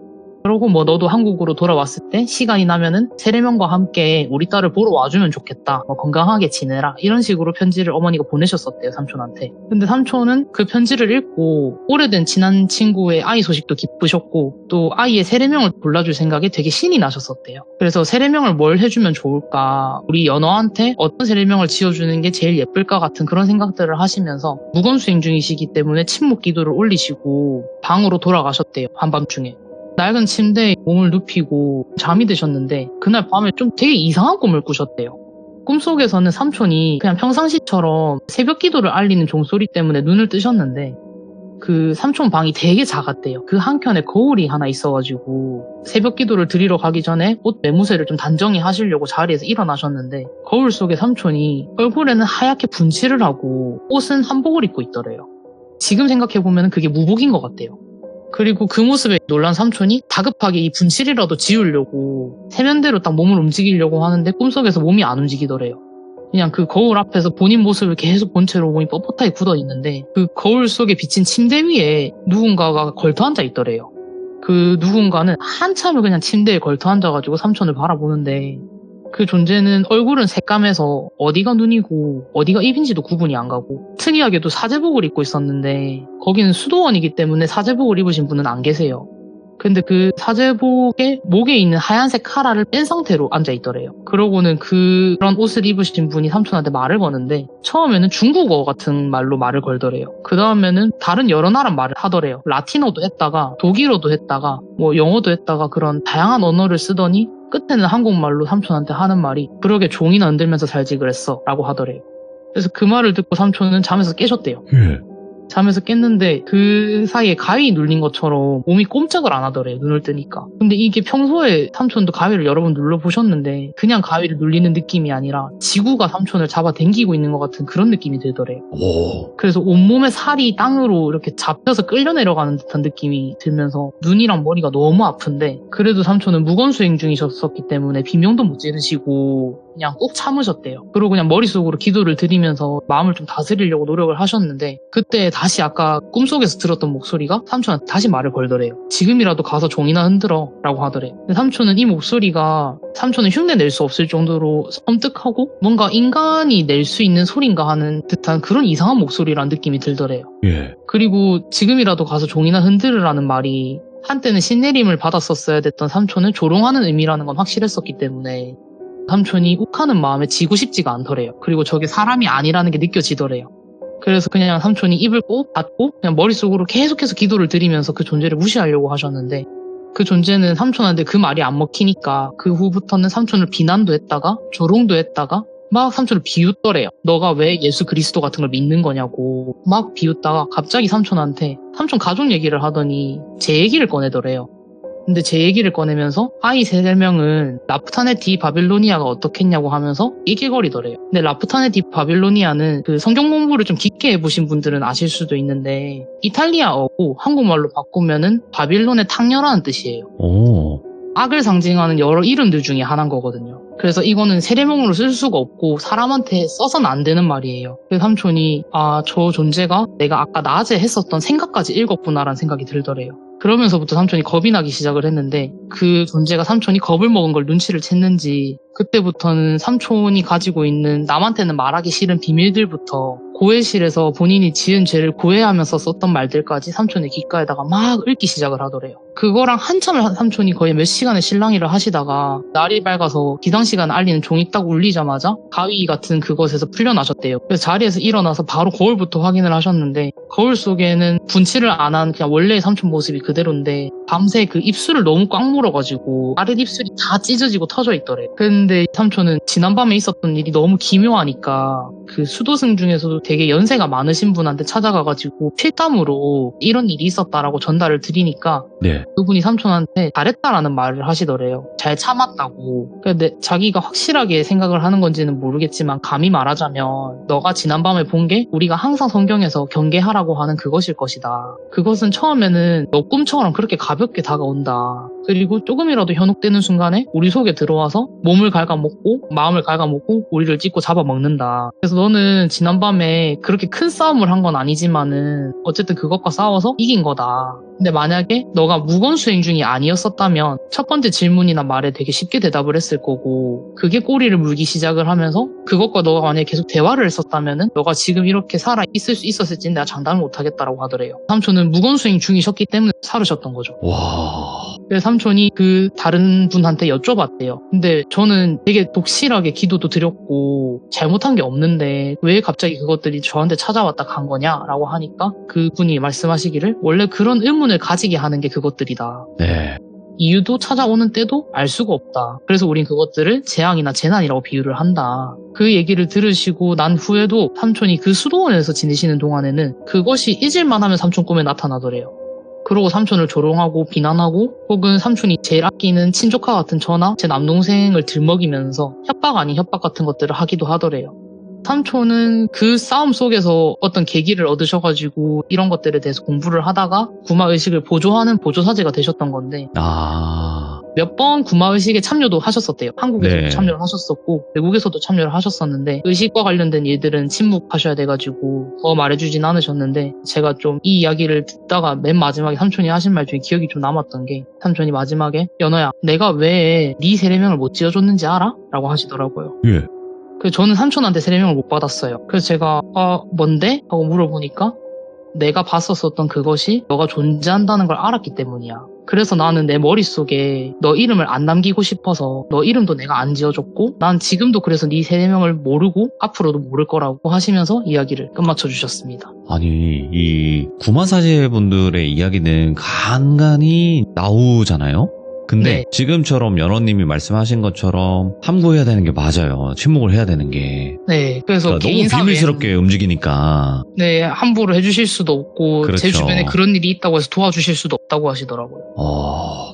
그러고 뭐 너도 한국으로 돌아왔을 때 시간이 나면은 세례명과 함께 우리 딸을 보러 와주면 좋겠다. 뭐 건강하게 지내라. 이런 식으로 편지를 어머니가 보내셨었대요, 삼촌한테. 근데 삼촌은 그 편지를 읽고 오래된 친한 친구의 아이 소식도 기쁘셨고 또 아이의 세례명을 골라줄 생각에 되게 신이 나셨었대요. 그래서 세례명을 뭘 해주면 좋을까? 우리 연어한테 어떤 세례명을 지어주는 게 제일 예쁠까 같은 그런 생각들을 하시면서 무건수행 중이시기 때문에 침묵 기도를 올리시고 방으로 돌아가셨대요, 한밤중에. 낡은 침대에 몸을 눕히고 잠이 드셨는데 그날 밤에 좀 되게 이상한 꿈을 꾸셨대요. 꿈속에서는 삼촌이 그냥 평상시처럼 새벽 기도를 알리는 종소리 때문에 눈을 뜨셨는데 그 삼촌 방이 되게 작았대요. 그 한켠에 거울이 하나 있어가지고 새벽 기도를 드리러 가기 전에 옷 매무새를 좀 단정히 하시려고 자리에서 일어나셨는데 거울 속에 삼촌이 얼굴에는 하얗게 분칠을 하고 옷은 한복을 입고 있더래요. 지금 생각해보면 그게 무복인 것 같대요. 그리고 그 모습에 놀란 삼촌이 다급하게 이 분칠이라도 지우려고 세면대로 딱 몸을 움직이려고 하는데 꿈속에서 몸이 안 움직이더래요. 그냥 그 거울 앞에서 본인 모습을 계속 본 채로 몸이 뻣뻣하게 굳어 있는데 그 거울 속에 비친 침대 위에 누군가가 걸터 앉아 있더래요. 그 누군가는 한참을 그냥 침대에 걸터 앉아가지고 삼촌을 바라보는데 그 존재는 얼굴은 새까매서 어디가 눈이고 어디가 입인지도 구분이 안 가고 특이하게도 사제복을 입고 있었는데 거기는 수도원이기 때문에 사제복을 입으신 분은 안 계세요. 근데 그 사제복의 목에 있는 하얀색 카라를 뺀 상태로 앉아있더래요. 그러고는 그런 옷을 입으신 분이 삼촌한테 말을 거는데 처음에는 중국어 같은 말로 말을 걸더래요. 그 다음에는 다른 여러 나라 말을 하더래요. 라틴어도 했다가 독일어도 했다가 뭐 영어도 했다가 그런 다양한 언어를 쓰더니 끝에는 한국말로 삼촌한테 하는 말이 그러게 종이나 흔들면서 살지 그랬어 라고 하더래요. 그래서 그 말을 듣고 삼촌은 잠에서 깨셨대요. 잠에서 깼는데 그 사이에 가위 눌린 것처럼 몸이 꼼짝을 안 하더래요. 눈을 뜨니까. 근데 이게 평소에 삼촌도 가위를 여러 번 눌러보셨는데 그냥 가위를 눌리는 느낌이 아니라 지구가 삼촌을 잡아 당기고 있는 것 같은 그런 느낌이 들더래요. 오. 그래서 온몸의 살이 땅으로 이렇게 잡혀서 끌려 내려가는 듯한 느낌이 들면서 눈이랑 머리가 너무 아픈데 그래도 삼촌은 무건수행 중이셨었기 때문에 비명도 못 지르시고 그냥 꼭 참으셨대요. 그리고 그냥 머릿속으로 기도를 드리면서 마음을 좀 다스리려고 노력을 하셨는데 그때 다시 아까 꿈속에서 들었던 목소리가 삼촌한테 다시 말을 걸더래요. 지금이라도 가서 종이나 흔들어 라고 하더래요. 근데 삼촌은 이 목소리가 삼촌은 흉내 낼 수 없을 정도로 섬뜩하고 뭔가 인간이 낼 수 있는 소린가 하는 듯한 그런 이상한 목소리라는 느낌이 들더래요. 예. 그리고 지금이라도 가서 종이나 흔들으라는 말이 한때는 신내림을 받았었어야 됐던 삼촌을 조롱하는 의미라는 건 확실했었기 때문에 삼촌이 욱하는 마음에 지고 싶지가 않더래요. 그리고 저게 사람이 아니라는 게 느껴지더래요. 그래서 그냥 삼촌이 입을 꼭 닫고 그냥 머릿속으로 계속해서 기도를 드리면서 그 존재를 무시하려고 하셨는데 그 존재는 삼촌한테 그 말이 안 먹히니까 그 후부터는 삼촌을 비난도 했다가 조롱도 했다가 막 삼촌을 비웃더래요. 너가 왜 예수 그리스도 같은 걸 믿는 거냐고 막 비웃다가 갑자기 삼촌한테 삼촌 가족 얘기를 하더니 제 얘기를 꺼내더래요. 근데 제 얘기를 꺼내면서 아이 3명은 라프타네티 바빌로니아가 어떻겠냐고 하면서 얘기거리더래요. 근데 라프타네티 바빌로니아는 그 성경 공부를 좀 깊게 해보신 분들은 아실 수도 있는데 이탈리아어고 한국말로 바꾸면은 바빌론의 탕녀라는 뜻이에요. 오. 악을 상징하는 여러 이름들 중에 하나인 거거든요. 그래서 이거는 세례명으로 쓸 수가 없고 사람한테 써서는 안 되는 말이에요. 그래서 삼촌이 저 존재가 내가 아까 낮에 했었던 생각까지 읽었구나라는 생각이 들더래요. 그러면서부터 삼촌이 겁이 나기 시작을 했는데 그 존재가 삼촌이 겁을 먹은 걸 눈치를 챘는지 그때부터는 삼촌이 가지고 있는 남한테는 말하기 싫은 비밀들부터 고해실에서 본인이 지은 죄를 고해하면서 썼던 말들까지 삼촌의 귓가에다가 막 읊기 시작을 하더래요. 그거랑 한참을 삼촌이 거의 몇 시간을 실랑이를 하시다가 날이 밝아서 기상시간 알리는 종이 딱 울리자마자 가위 같은 그것에서 풀려나셨대요. 그래서 자리에서 일어나서 바로 거울부터 확인을 하셨는데 거울 속에는 분칠을 안 한 그냥 원래의 삼촌 모습이 그대로인데 밤새 그 입술을 너무 꽉 물어가지고 아랫 입술이 다 찢어지고 터져 있더래. 근데 삼촌은 지난밤에 있었던 일이 너무 기묘하니까 그 수도승 중에서도 되게 연세가 많으신 분한테 찾아가가지고 필담으로 이런 일이 있었다라고 전달을 드리니까 네. 그분이 삼촌한테 잘했다라는 말을 하시더래요. 잘 참았다고. 근데 자기가 확실하게 생각을 하는 건지는 모르겠지만 감히 말하자면 너가 지난밤에 본 게 우리가 항상 성경에서 경계하라고 하는 그것일 것이다. 그것은 처음에는 너 꿈처럼 그렇게 가볍게 다가온다. 그리고 조금이라도 현혹되는 순간에 우리 속에 들어와서 몸을 갉아먹고 마음을 갉아먹고 우리를 찢고 잡아먹는다. 그래서 너는 지난밤에 그렇게 큰 싸움을 한 건 아니지만은 어쨌든 그것과 싸워서 이긴 거다. 근데 만약에 너가 무건수행 중이 아니었었다면 첫 번째 질문이나 말에 되게 쉽게 대답을 했을 거고 그게 꼬리를 물기 시작을 하면서 그것과 너가 만약에 계속 대화를 했었다면은 너가 지금 이렇게 살아 있을 수 있었을지는 내가 장담을 못하겠다라고 하더래요. 삼촌은 무건수행 중이셨기 때문에 살으셨던 거죠. 와. 그래서 삼촌이 그 다른 분한테 여쭤봤대요. 근데 저는 되게 독실하게 기도도 드렸고 잘못한 게 없는데 왜 갑자기 그것들이 저한테 찾아왔다 간 거냐라고 하니까 그분이 말씀하시기를 원래 그런 의문을 가지게 하는 게 그것들이다. 네. 이유도 찾아오는 때도 알 수가 없다. 그래서 우린 그것들을 재앙이나 재난이라고 비유를 한다. 그 얘기를 들으시고 난 후에도 삼촌이 그 수도원에서 지내시는 동안에는 그것이 잊을만 하면 삼촌 꿈에 나타나더래요. 그러고 삼촌을 조롱하고 비난하고 혹은 삼촌이 제일 아끼는 친조카 같은 저나 제 남동생을 들먹이면서 협박 아닌 협박 같은 것들을 하기도 하더래요. 삼촌은 그 싸움 속에서 어떤 계기를 얻으셔가지고 이런 것들에 대해서 공부를 하다가 구마의식을 보조하는 보조사제가 되셨던 건데 몇 번 구마의식에 참여도 하셨었대요. 한국에서도 네. 참여를 하셨었고 외국에서도 참여를 하셨었는데 의식과 관련된 일들은 침묵하셔야 돼가지고 더 말해주진 않으셨는데 제가 좀 이 이야기를 듣다가 맨 마지막에 삼촌이 하신 말 중에 기억이 좀 남았던 게 삼촌이 마지막에 연어야 내가 왜 네 세례명을 못 지어줬는지 알아? 라고 하시더라고요. 예. 그래서 저는 삼촌한테 세례명을 못 받았어요. 그래서 제가 뭔데? 하고 물어보니까 내가 봤었었던 그것이 너가 존재한다는 걸 알았기 때문이야. 그래서 나는 내 머릿속에 너 이름을 안 남기고 싶어서 너 이름도 내가 안 지어줬고 난 지금도 그래서 네 세 명을 모르고 앞으로도 모를 거라고 하시면서 이야기를 끝마쳐 주셨습니다. 아니, 이 구마사제분들의 이야기는 간간히 나오잖아요? 근데 네. 지금처럼 연어님이 말씀하신 것처럼 함구해야 되는 게 맞아요. 침묵을 해야 되는 게. 네, 그래서 그러니까 너무 개인사회는 비밀스럽게 움직이니까. 네, 함부로 해주실 수도 없고 그렇죠. 제 주변에 그런 일이 있다고 해서 도와주실 수도 없다고 하시더라고요.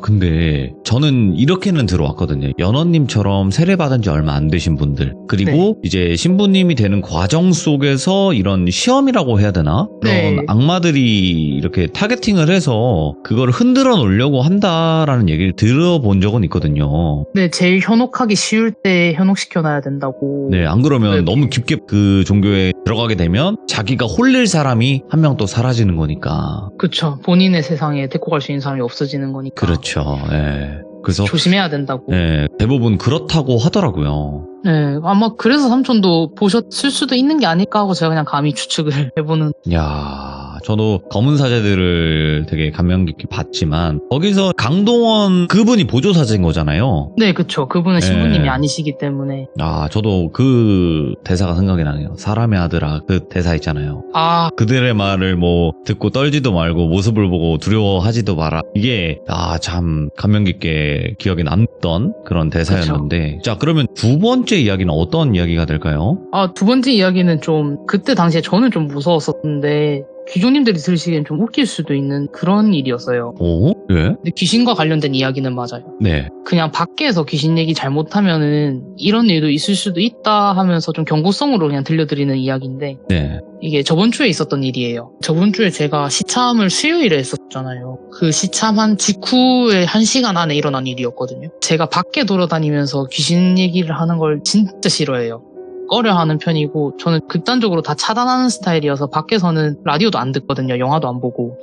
근데 저는 이렇게는 들어왔거든요. 연어님처럼 세례받은 지 얼마 안 되신 분들, 그리고 네. 이제 신부님이 되는 과정 속에서 이런 시험이라고 해야 되나? 그런 네. 악마들이 이렇게 타겟팅을 해서 그걸 흔들어 놓으려고 한다라는 얘기를 들어본 적은 있거든요. 네, 제일 현혹하기 쉬울 때 현혹시켜놔야 된다고. 네, 안 그러면 네. 너무 깊게 그 종교에 들어가게 되면 자기가 홀릴 사람이 한 명 또 사라지는 거니까. 그쵸. 본인의 세상에 데리고 갈 수 있는 사람이 없어지는 거니까. 그렇죠. 예. 그래서 조심해야 된다고. 예, 대부분 그렇다고 하더라고요. 네, 아마 그래서 삼촌도 보셨을 수도 있는 게 아닐까 하고 제가 그냥 감히 추측을 해보는. 야, 저도 검은 사제들을 되게 감명 깊게 봤지만 거기서 강동원 그분이 보조 사제인 거잖아요. 네, 그쵸. 그분은 신부님이 네. 아니시기 때문에. 아, 저도 그 대사가 생각이 나네요. 사람의 아들아, 그 대사 있잖아요. 아, 그들의 말을 뭐 듣고 떨지도 말고 모습을 보고 두려워하지도 마라. 이게 참 감명 깊게 기억에 남던 그런 대사였는데. 자, 그러면 두 번째 이야기는 어떤 이야기가 될까요? 두 번째 이야기는 좀 그때 당시에 저는 좀 무서웠었는데 귀조님들이 들으시기엔 좀 웃길 수도 있는 그런 일이었어요. 오? 예? 근데 귀신과 관련된 이야기는 맞아요. 네. 그냥 밖에서 귀신 얘기 잘못하면은 이런 일도 있을 수도 있다 하면서 좀 경고성으로 그냥 들려드리는 이야기인데 네. 이게 저번 주에 있었던 일이에요. 저번 주에 제가 시참을 수요일에 했었잖아요. 그 시참한 직후에 1시간 안에 일어난 일이었거든요. 제가 밖에 돌아다니면서 귀신 얘기를 하는 걸 진짜 싫어해요. 꺼려하는 편이고 저는 극단적으로 다 차단하는 스타일이어서 밖에서는 라디오도 안 듣거든요. 영화도 안 보고.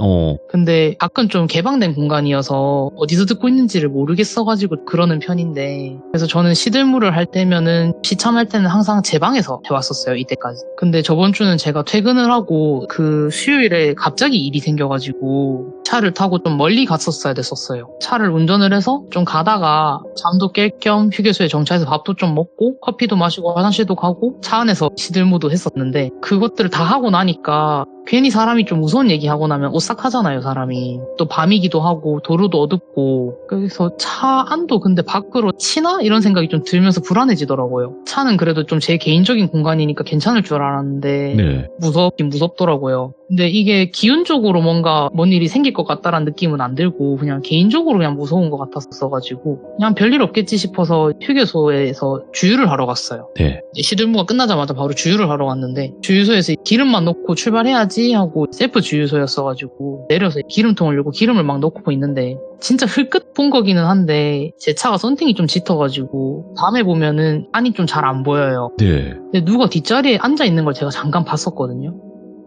근데 밖은 좀 개방된 공간이어서 어디서 듣고 있는지를 모르겠어가지고 그러는 편인데 그래서 저는 시들물을 할 때면은 시참할 때는 항상 제 방에서 해왔었어요. 이때까지. 근데 저번 주는 제가 퇴근을 하고 그 수요일에 갑자기 일이 생겨가지고 차를 타고 좀 멀리 갔었어야 됐었어요. 차를 운전을 해서 좀 가다가 잠도 깰 겸 휴게소에 정차해서 밥도 좀 먹고 커피도 마시고 화장실도 가고 차 안에서 시들무도 했었는데 그것들을 다 하고 나니까 괜히 사람이 좀 무서운 얘기하고 나면 오싹하잖아요, 사람이. 또 밤이기도 하고 도로도 어둡고 그래서 차 안도 근데 밖으로 치나? 이런 생각이 좀 들면서 불안해지더라고요. 차는 그래도 좀 제 개인적인 공간이니까 괜찮을 줄 알았는데 네. 무섭긴 무섭더라고요. 근데 이게 기운적으로 뭔가 뭔 일이 생길 것 같다라는 느낌은 안 들고 그냥 개인적으로 그냥 무서운 것 같았어가지고 그냥 별일 없겠지 싶어서 휴게소에서 주유를 하러 갔어요. 네. 시들무가 끝나자마자 바로 주유를 하러 갔는데 주유소에서 기름만 넣고 출발해야지 하고 셀프 주유소였어가지고 내려서 기름통을 열고 기름을 막 넣고 있는데 진짜 흘끗 본 거기는 한데 제 차가 썬팅이 좀 짙어가지고 밤에 보면은 안이 좀 잘 안 보여요. 네. 근데 누가 뒷자리에 앉아있는 걸 제가 잠깐 봤었거든요.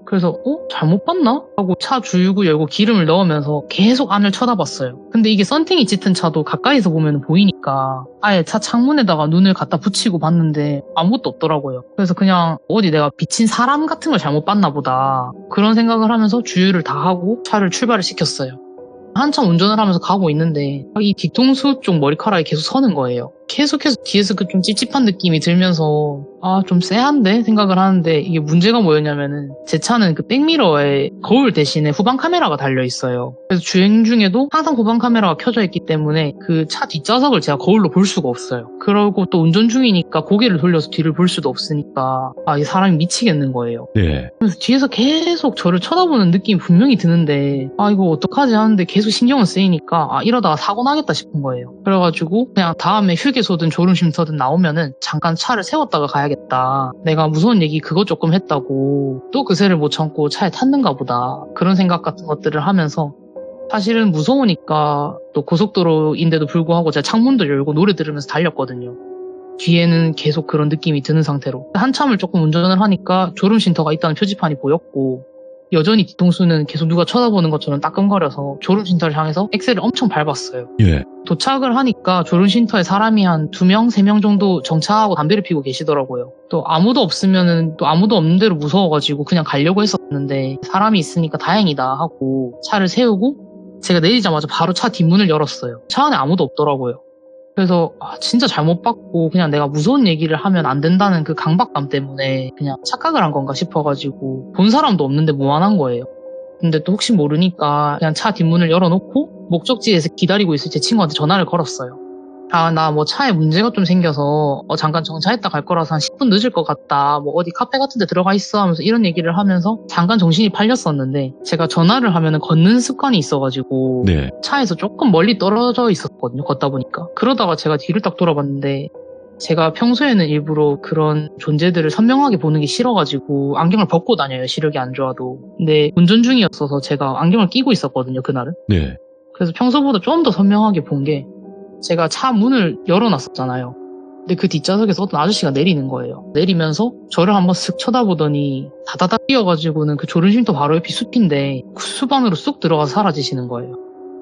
그래서 잘못 봤나? 하고 차 주유구 열고 기름을 넣으면서 계속 안을 쳐다봤어요. 근데 이게 썬팅이 짙은 차도 가까이서 보면 보이니까 아예 차 창문에다가 눈을 갖다 붙이고 봤는데 아무것도 없더라고요. 그래서 그냥 어디 내가 비친 사람 같은 걸 잘못 봤나 보다 그런 생각을 하면서 주유를 다 하고 차를 출발을 시켰어요. 한참 운전을 하면서 가고 있는데 이 뒤통수 쪽 머리카락이 계속 서는 거예요. 계속해서 뒤에서 그 좀 찝찝한 느낌이 들면서 좀 쎄한데 생각을 하는데 이게 문제가 뭐였냐면은 제 차는 그 백미러에 거울 대신에 후방 카메라가 달려 있어요. 그래서 주행 중에도 항상 후방 카메라가 켜져 있기 때문에 그 차 뒷좌석을 제가 거울로 볼 수가 없어요. 그러고 또 운전 중이니까 고개를 돌려서 뒤를 볼 수도 없으니까 이 사람이 미치겠는 거예요. 네. 그래서 뒤에서 계속 저를 쳐다보는 느낌이 분명히 드는데 이거 어떡하지 하는데 계속 신경을 쓰이니까 이러다가 사고 나겠다 싶은 거예요. 그래가지고 그냥 다음에 휴게소든 졸음쉼터든 나오면은 잠깐 차를 세웠다가 가야겠다. 내가 무서운 얘기 그거 조금 했다고 또 그새를 못 참고 차에 탔는가 보다. 그런 생각 같은 것들을 하면서 사실은 무서우니까 또 고속도로인데도 불구하고 제가 창문도 열고 노래 들으면서 달렸거든요. 뒤에는 계속 그런 느낌이 드는 상태로 한참을 조금 운전을 하니까 졸음쉼터가 있다는 표지판이 보였고 여전히 뒤통수는 계속 누가 쳐다보는 것처럼 따끔거려서 졸음쉼터를 향해서 엑셀을 엄청 밟았어요. 예. 도착을 하니까 졸음쉼터에 사람이 한 2명, 3명 정도 정차하고 담배를 피우고 계시더라고요. 또 아무도 없으면은 또 아무도 없는 대로 무서워가지고 그냥 가려고 했었는데 사람이 있으니까 다행이다 하고 차를 세우고 제가 내리자마자 바로 차 뒷문을 열었어요. 차 안에 아무도 없더라고요. 그래서 진짜 잘못 봤고 그냥 내가 무서운 얘기를 하면 안 된다는 그 강박감 때문에 그냥 착각을 한 건가 싶어가지고 본 사람도 없는데 무안한 거예요. 근데 또 혹시 모르니까 그냥 차 뒷문을 열어놓고 목적지에서 기다리고 있을 제 친구한테 전화를 걸었어요. 나 뭐 차에 문제가 좀 생겨서 잠깐 정차했다 갈 거라서 한 10분 늦을 것 같다. 뭐 어디 카페 같은 데 들어가 있어 하면서 이런 얘기를 하면서 잠깐 정신이 팔렸었는데 제가 전화를 하면은 걷는 습관이 있어가지고 네. 차에서 조금 멀리 떨어져 있었거든요. 걷다 보니까. 그러다가 제가 뒤를 딱 돌아봤는데 제가 평소에는 일부러 그런 존재들을 선명하게 보는 게 싫어가지고 안경을 벗고 다녀요. 시력이 안 좋아도. 근데 운전 중이었어서 제가 안경을 끼고 있었거든요. 그날은. 네. 그래서 평소보다 좀 더 선명하게 본 게 제가 차 문을 열어놨었잖아요. 근데 그 뒷좌석에서 어떤 아저씨가 내리는 거예요. 내리면서 저를 한번 쓱 쳐다보더니 다다닥 뛰어가지고는 그 졸음쉼터 바로 옆이 숲인데 그 숲 안으로 쑥 들어가서 사라지시는 거예요.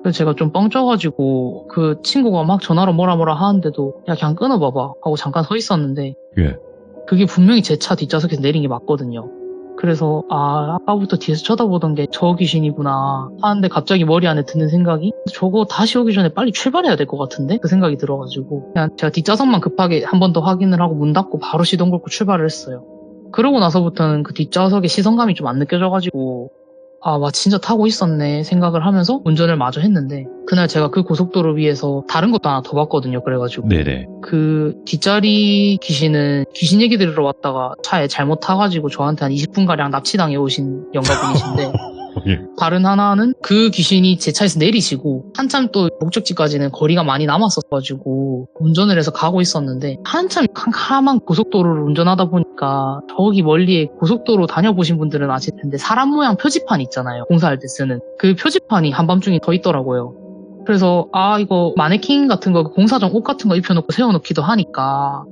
그래서 제가 좀 뻥쳐가지고 그 친구가 막 전화로 뭐라 하는데도 야 그냥 끊어봐봐 하고 잠깐 서 있었는데 예. 그게 분명히 제 차 뒷좌석에서 내린 게 맞거든요. 그래서 아까부터 뒤에서 쳐다보던 게 저 귀신이구나 하는데 갑자기 머리 안에 드는 생각이 저거 다시 오기 전에 빨리 출발해야 될 것 같은데? 그 생각이 들어가지고 그냥 제가 뒷좌석만 급하게 한 번 더 확인을 하고 문 닫고 바로 시동 걸고 출발을 했어요. 그러고 나서부터는 그 뒷좌석에 시선감이 좀 안 느껴져가지고 진짜 타고 있었네 생각을 하면서 운전을 마저 했는데 그날 제가 그 고속도로 위에서 다른 것도 하나 더 봤거든요. 그래가지고 네네. 그 뒷자리 귀신은 귀신 얘기 들으러 왔다가 차에 잘못 타가지고 저한테 한 20분가량 납치당해 오신 영가분이신데 예. 다른 하나는 그 귀신이 제 차에서 내리시고 한참 또 목적지까지는 거리가 많이 남았었가지고 운전을 해서 가고 있었는데 한참 캄캄한 고속도로를 운전하다 보니까 저기 멀리에 고속도로 다녀보신 분들은 아실 텐데 사람 모양 표지판 있잖아요. 공사할 때 쓰는 그 표지판이 한밤중에 더 있더라고요. 그래서 이거 마네킹 같은 거 공사장 옷 같은 거 입혀놓고 세워놓기도 하니까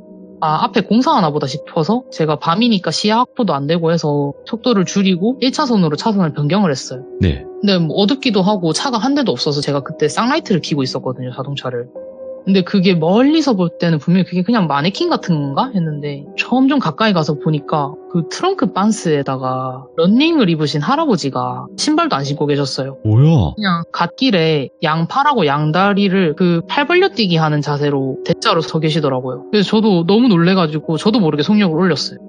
앞에 공사하나 보다 싶어서 제가 밤이니까 시야 확보도 안 되고 해서 속도를 줄이고 1차선으로 차선을 변경을 했어요. 네. 근데 뭐 어둡기도 하고 차가 한 대도 없어서 제가 그때 쌍라이트를 켜고 있었거든요. 자동차를. 근데 그게 멀리서 볼 때는 분명히 그게 그냥 마네킹 같은 건가 했는데 점점 가까이 가서 보니까 그 트렁크 반스에다가 러닝을 입으신 할아버지가 신발도 안 신고 계셨어요. 뭐야? 그냥 갓길에 양팔하고 양다리를 그 팔 벌려 뛰기 하는 자세로 대자로 서 계시더라고요. 그래서 저도 너무 놀래가지고 저도 모르게 속력을 올렸어요.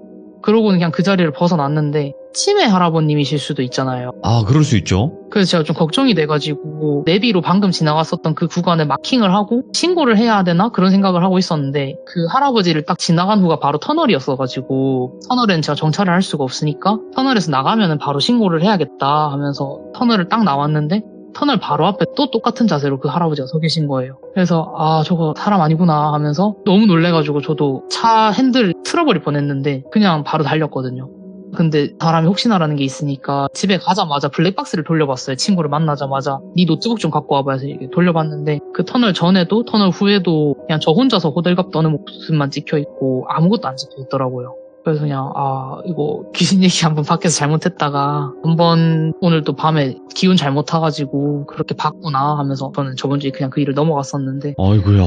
그러고는 그냥 그 자리를 벗어났는데 치매 할아버님이실 수도 있잖아요. 그럴 수 있죠. 그래서 제가 좀 걱정이 돼가지고 내비로 방금 지나갔었던 그 구간을 마킹을 하고 신고를 해야 되나 그런 생각을 하고 있었는데 그 할아버지를 딱 지나간 후가 바로 터널이었어가지고 터널에는 제가 정차를 할 수가 없으니까 터널에서 나가면은 바로 신고를 해야겠다 하면서 터널을 딱 나왔는데 터널 바로 앞에 또 똑같은 자세로 그 할아버지가 서 계신 거예요. 그래서 저거 사람 아니구나 하면서 너무 놀래가지고 저도 차 핸들 틀어버릴 뻔했는데 그냥 바로 달렸거든요. 근데 사람이 혹시나라는 게 있으니까 집에 가자마자 블랙박스를 돌려봤어요. 친구를 만나자마자 네 노트북 좀 갖고 와봐 해서 이렇게 돌려봤는데 그 터널 전에도 터널 후에도 그냥 저 혼자서 호들갑 떠는 모습만 찍혀있고 아무것도 안 찍혀있더라고요. 그래서 그냥 이거 귀신 얘기 한번 밖에서 잘못했다가 한번 오늘 또 밤에 기운 잘못 타가지고 그렇게 봤구나 하면서 저는 저번 주에 그냥 그 일을 넘어갔었는데 아이고야.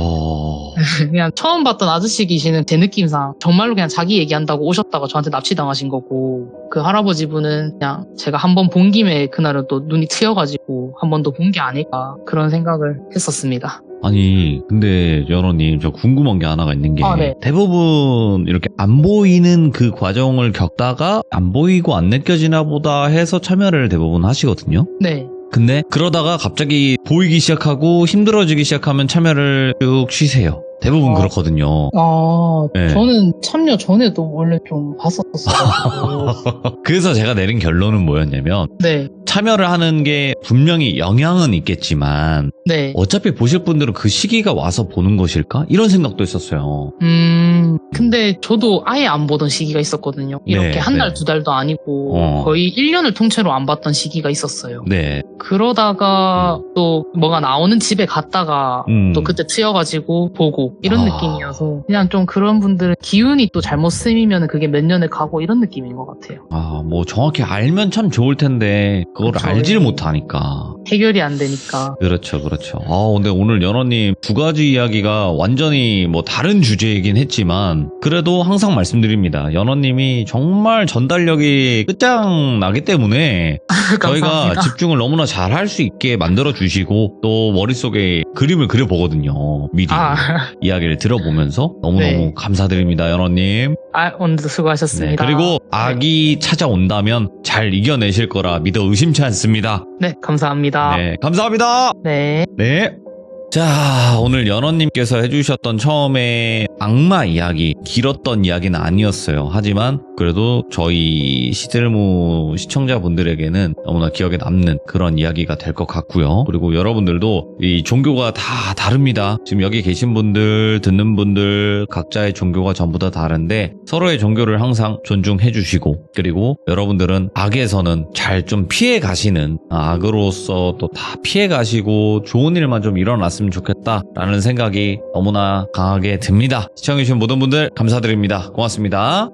그냥 처음 봤던 아저씨 귀신은 제 느낌상 정말로 그냥 자기 얘기한다고 오셨다가 저한테 납치당하신 거고 그 할아버지 분은 그냥 제가 한번 본 김에 그날은 또 눈이 트여가지고 한 번 더 본 게 아닐까 그런 생각을 했었습니다. 아니 근데 연호님 저 궁금한 게 하나가 있는 게 네. 대부분 이렇게 안 보이는 그 과정을 겪다가 안 보이고 안 느껴지나 보다 해서 참여를 대부분 하시거든요. 네. 근데 그러다가 갑자기 보이기 시작하고 힘들어지기 시작하면 참여를 쭉 쉬세요. 대부분 그렇거든요. 네. 저는 참여 전에도 원래 좀 봤었어요. 그래서 제가 내린 결론은 뭐였냐면 네. 참여를 하는 게 분명히 영향은 있겠지만 네. 어차피 보실 분들은 그 시기가 와서 보는 것일까? 이런 생각도 했었어요. 근데 저도 아예 안 보던 시기가 있었거든요. 이렇게 네, 한 달, 네. 두 달도 아니고 거의 1년을 통째로 안 봤던 시기가 있었어요. 네. 그러다가 또 뭐가 나오는 집에 갔다가 또 그때 트여가지고 보고 족 이런 느낌이어서 그냥 좀 그런 분들은 기운이 또 잘못 쓰이면 그게 몇 년을 가고 이런 느낌인 것 같아요. 뭐 정확히 알면 참 좋을 텐데 그걸 그쵸. 알지를 못하니까. 해결이 안 되니까. 그렇죠. 근데 오늘 연어님 두 가지 이야기가 완전히 뭐 다른 주제이긴 했지만 그래도 항상 말씀드립니다. 연어님이 정말 전달력이 끝장나기 때문에 저희가 감사합니다. 집중을 너무나 잘 할 수 있게 만들어 주시고 또 머릿속에 그림을 그려보거든요. 미리 이야기를 들어보면서 너무너무 네. 감사드립니다. 연어님. 오늘도 수고하셨습니다. 그리고 악이 찾아온다면 잘 이겨내실 거라 믿어 의심치 않습니다. 네, 감사합니다. 네, 감사합니다. 네. 네. 자, 오늘 연어님께서 해주셨던 처음에 악마 이야기, 길었던 이야기는 아니었어요. 하지만 그래도 저희 시들무 시청자분들에게는 너무나 기억에 남는 그런 이야기가 될 것 같고요. 그리고 여러분들도 이 종교가 다 다릅니다. 지금 여기 계신 분들, 듣는 분들 각자의 종교가 전부 다 다른데 서로의 종교를 항상 존중해 주시고 그리고 여러분들은 악에서는 잘 좀 피해 가시는 악으로서 또 다 피해 가시고 좋은 일만 좀 일어났으면 좋겠다라는 생각이 너무나 강하게 듭니다. 시청해주신 모든 분들 감사드립니다. 고맙습니다.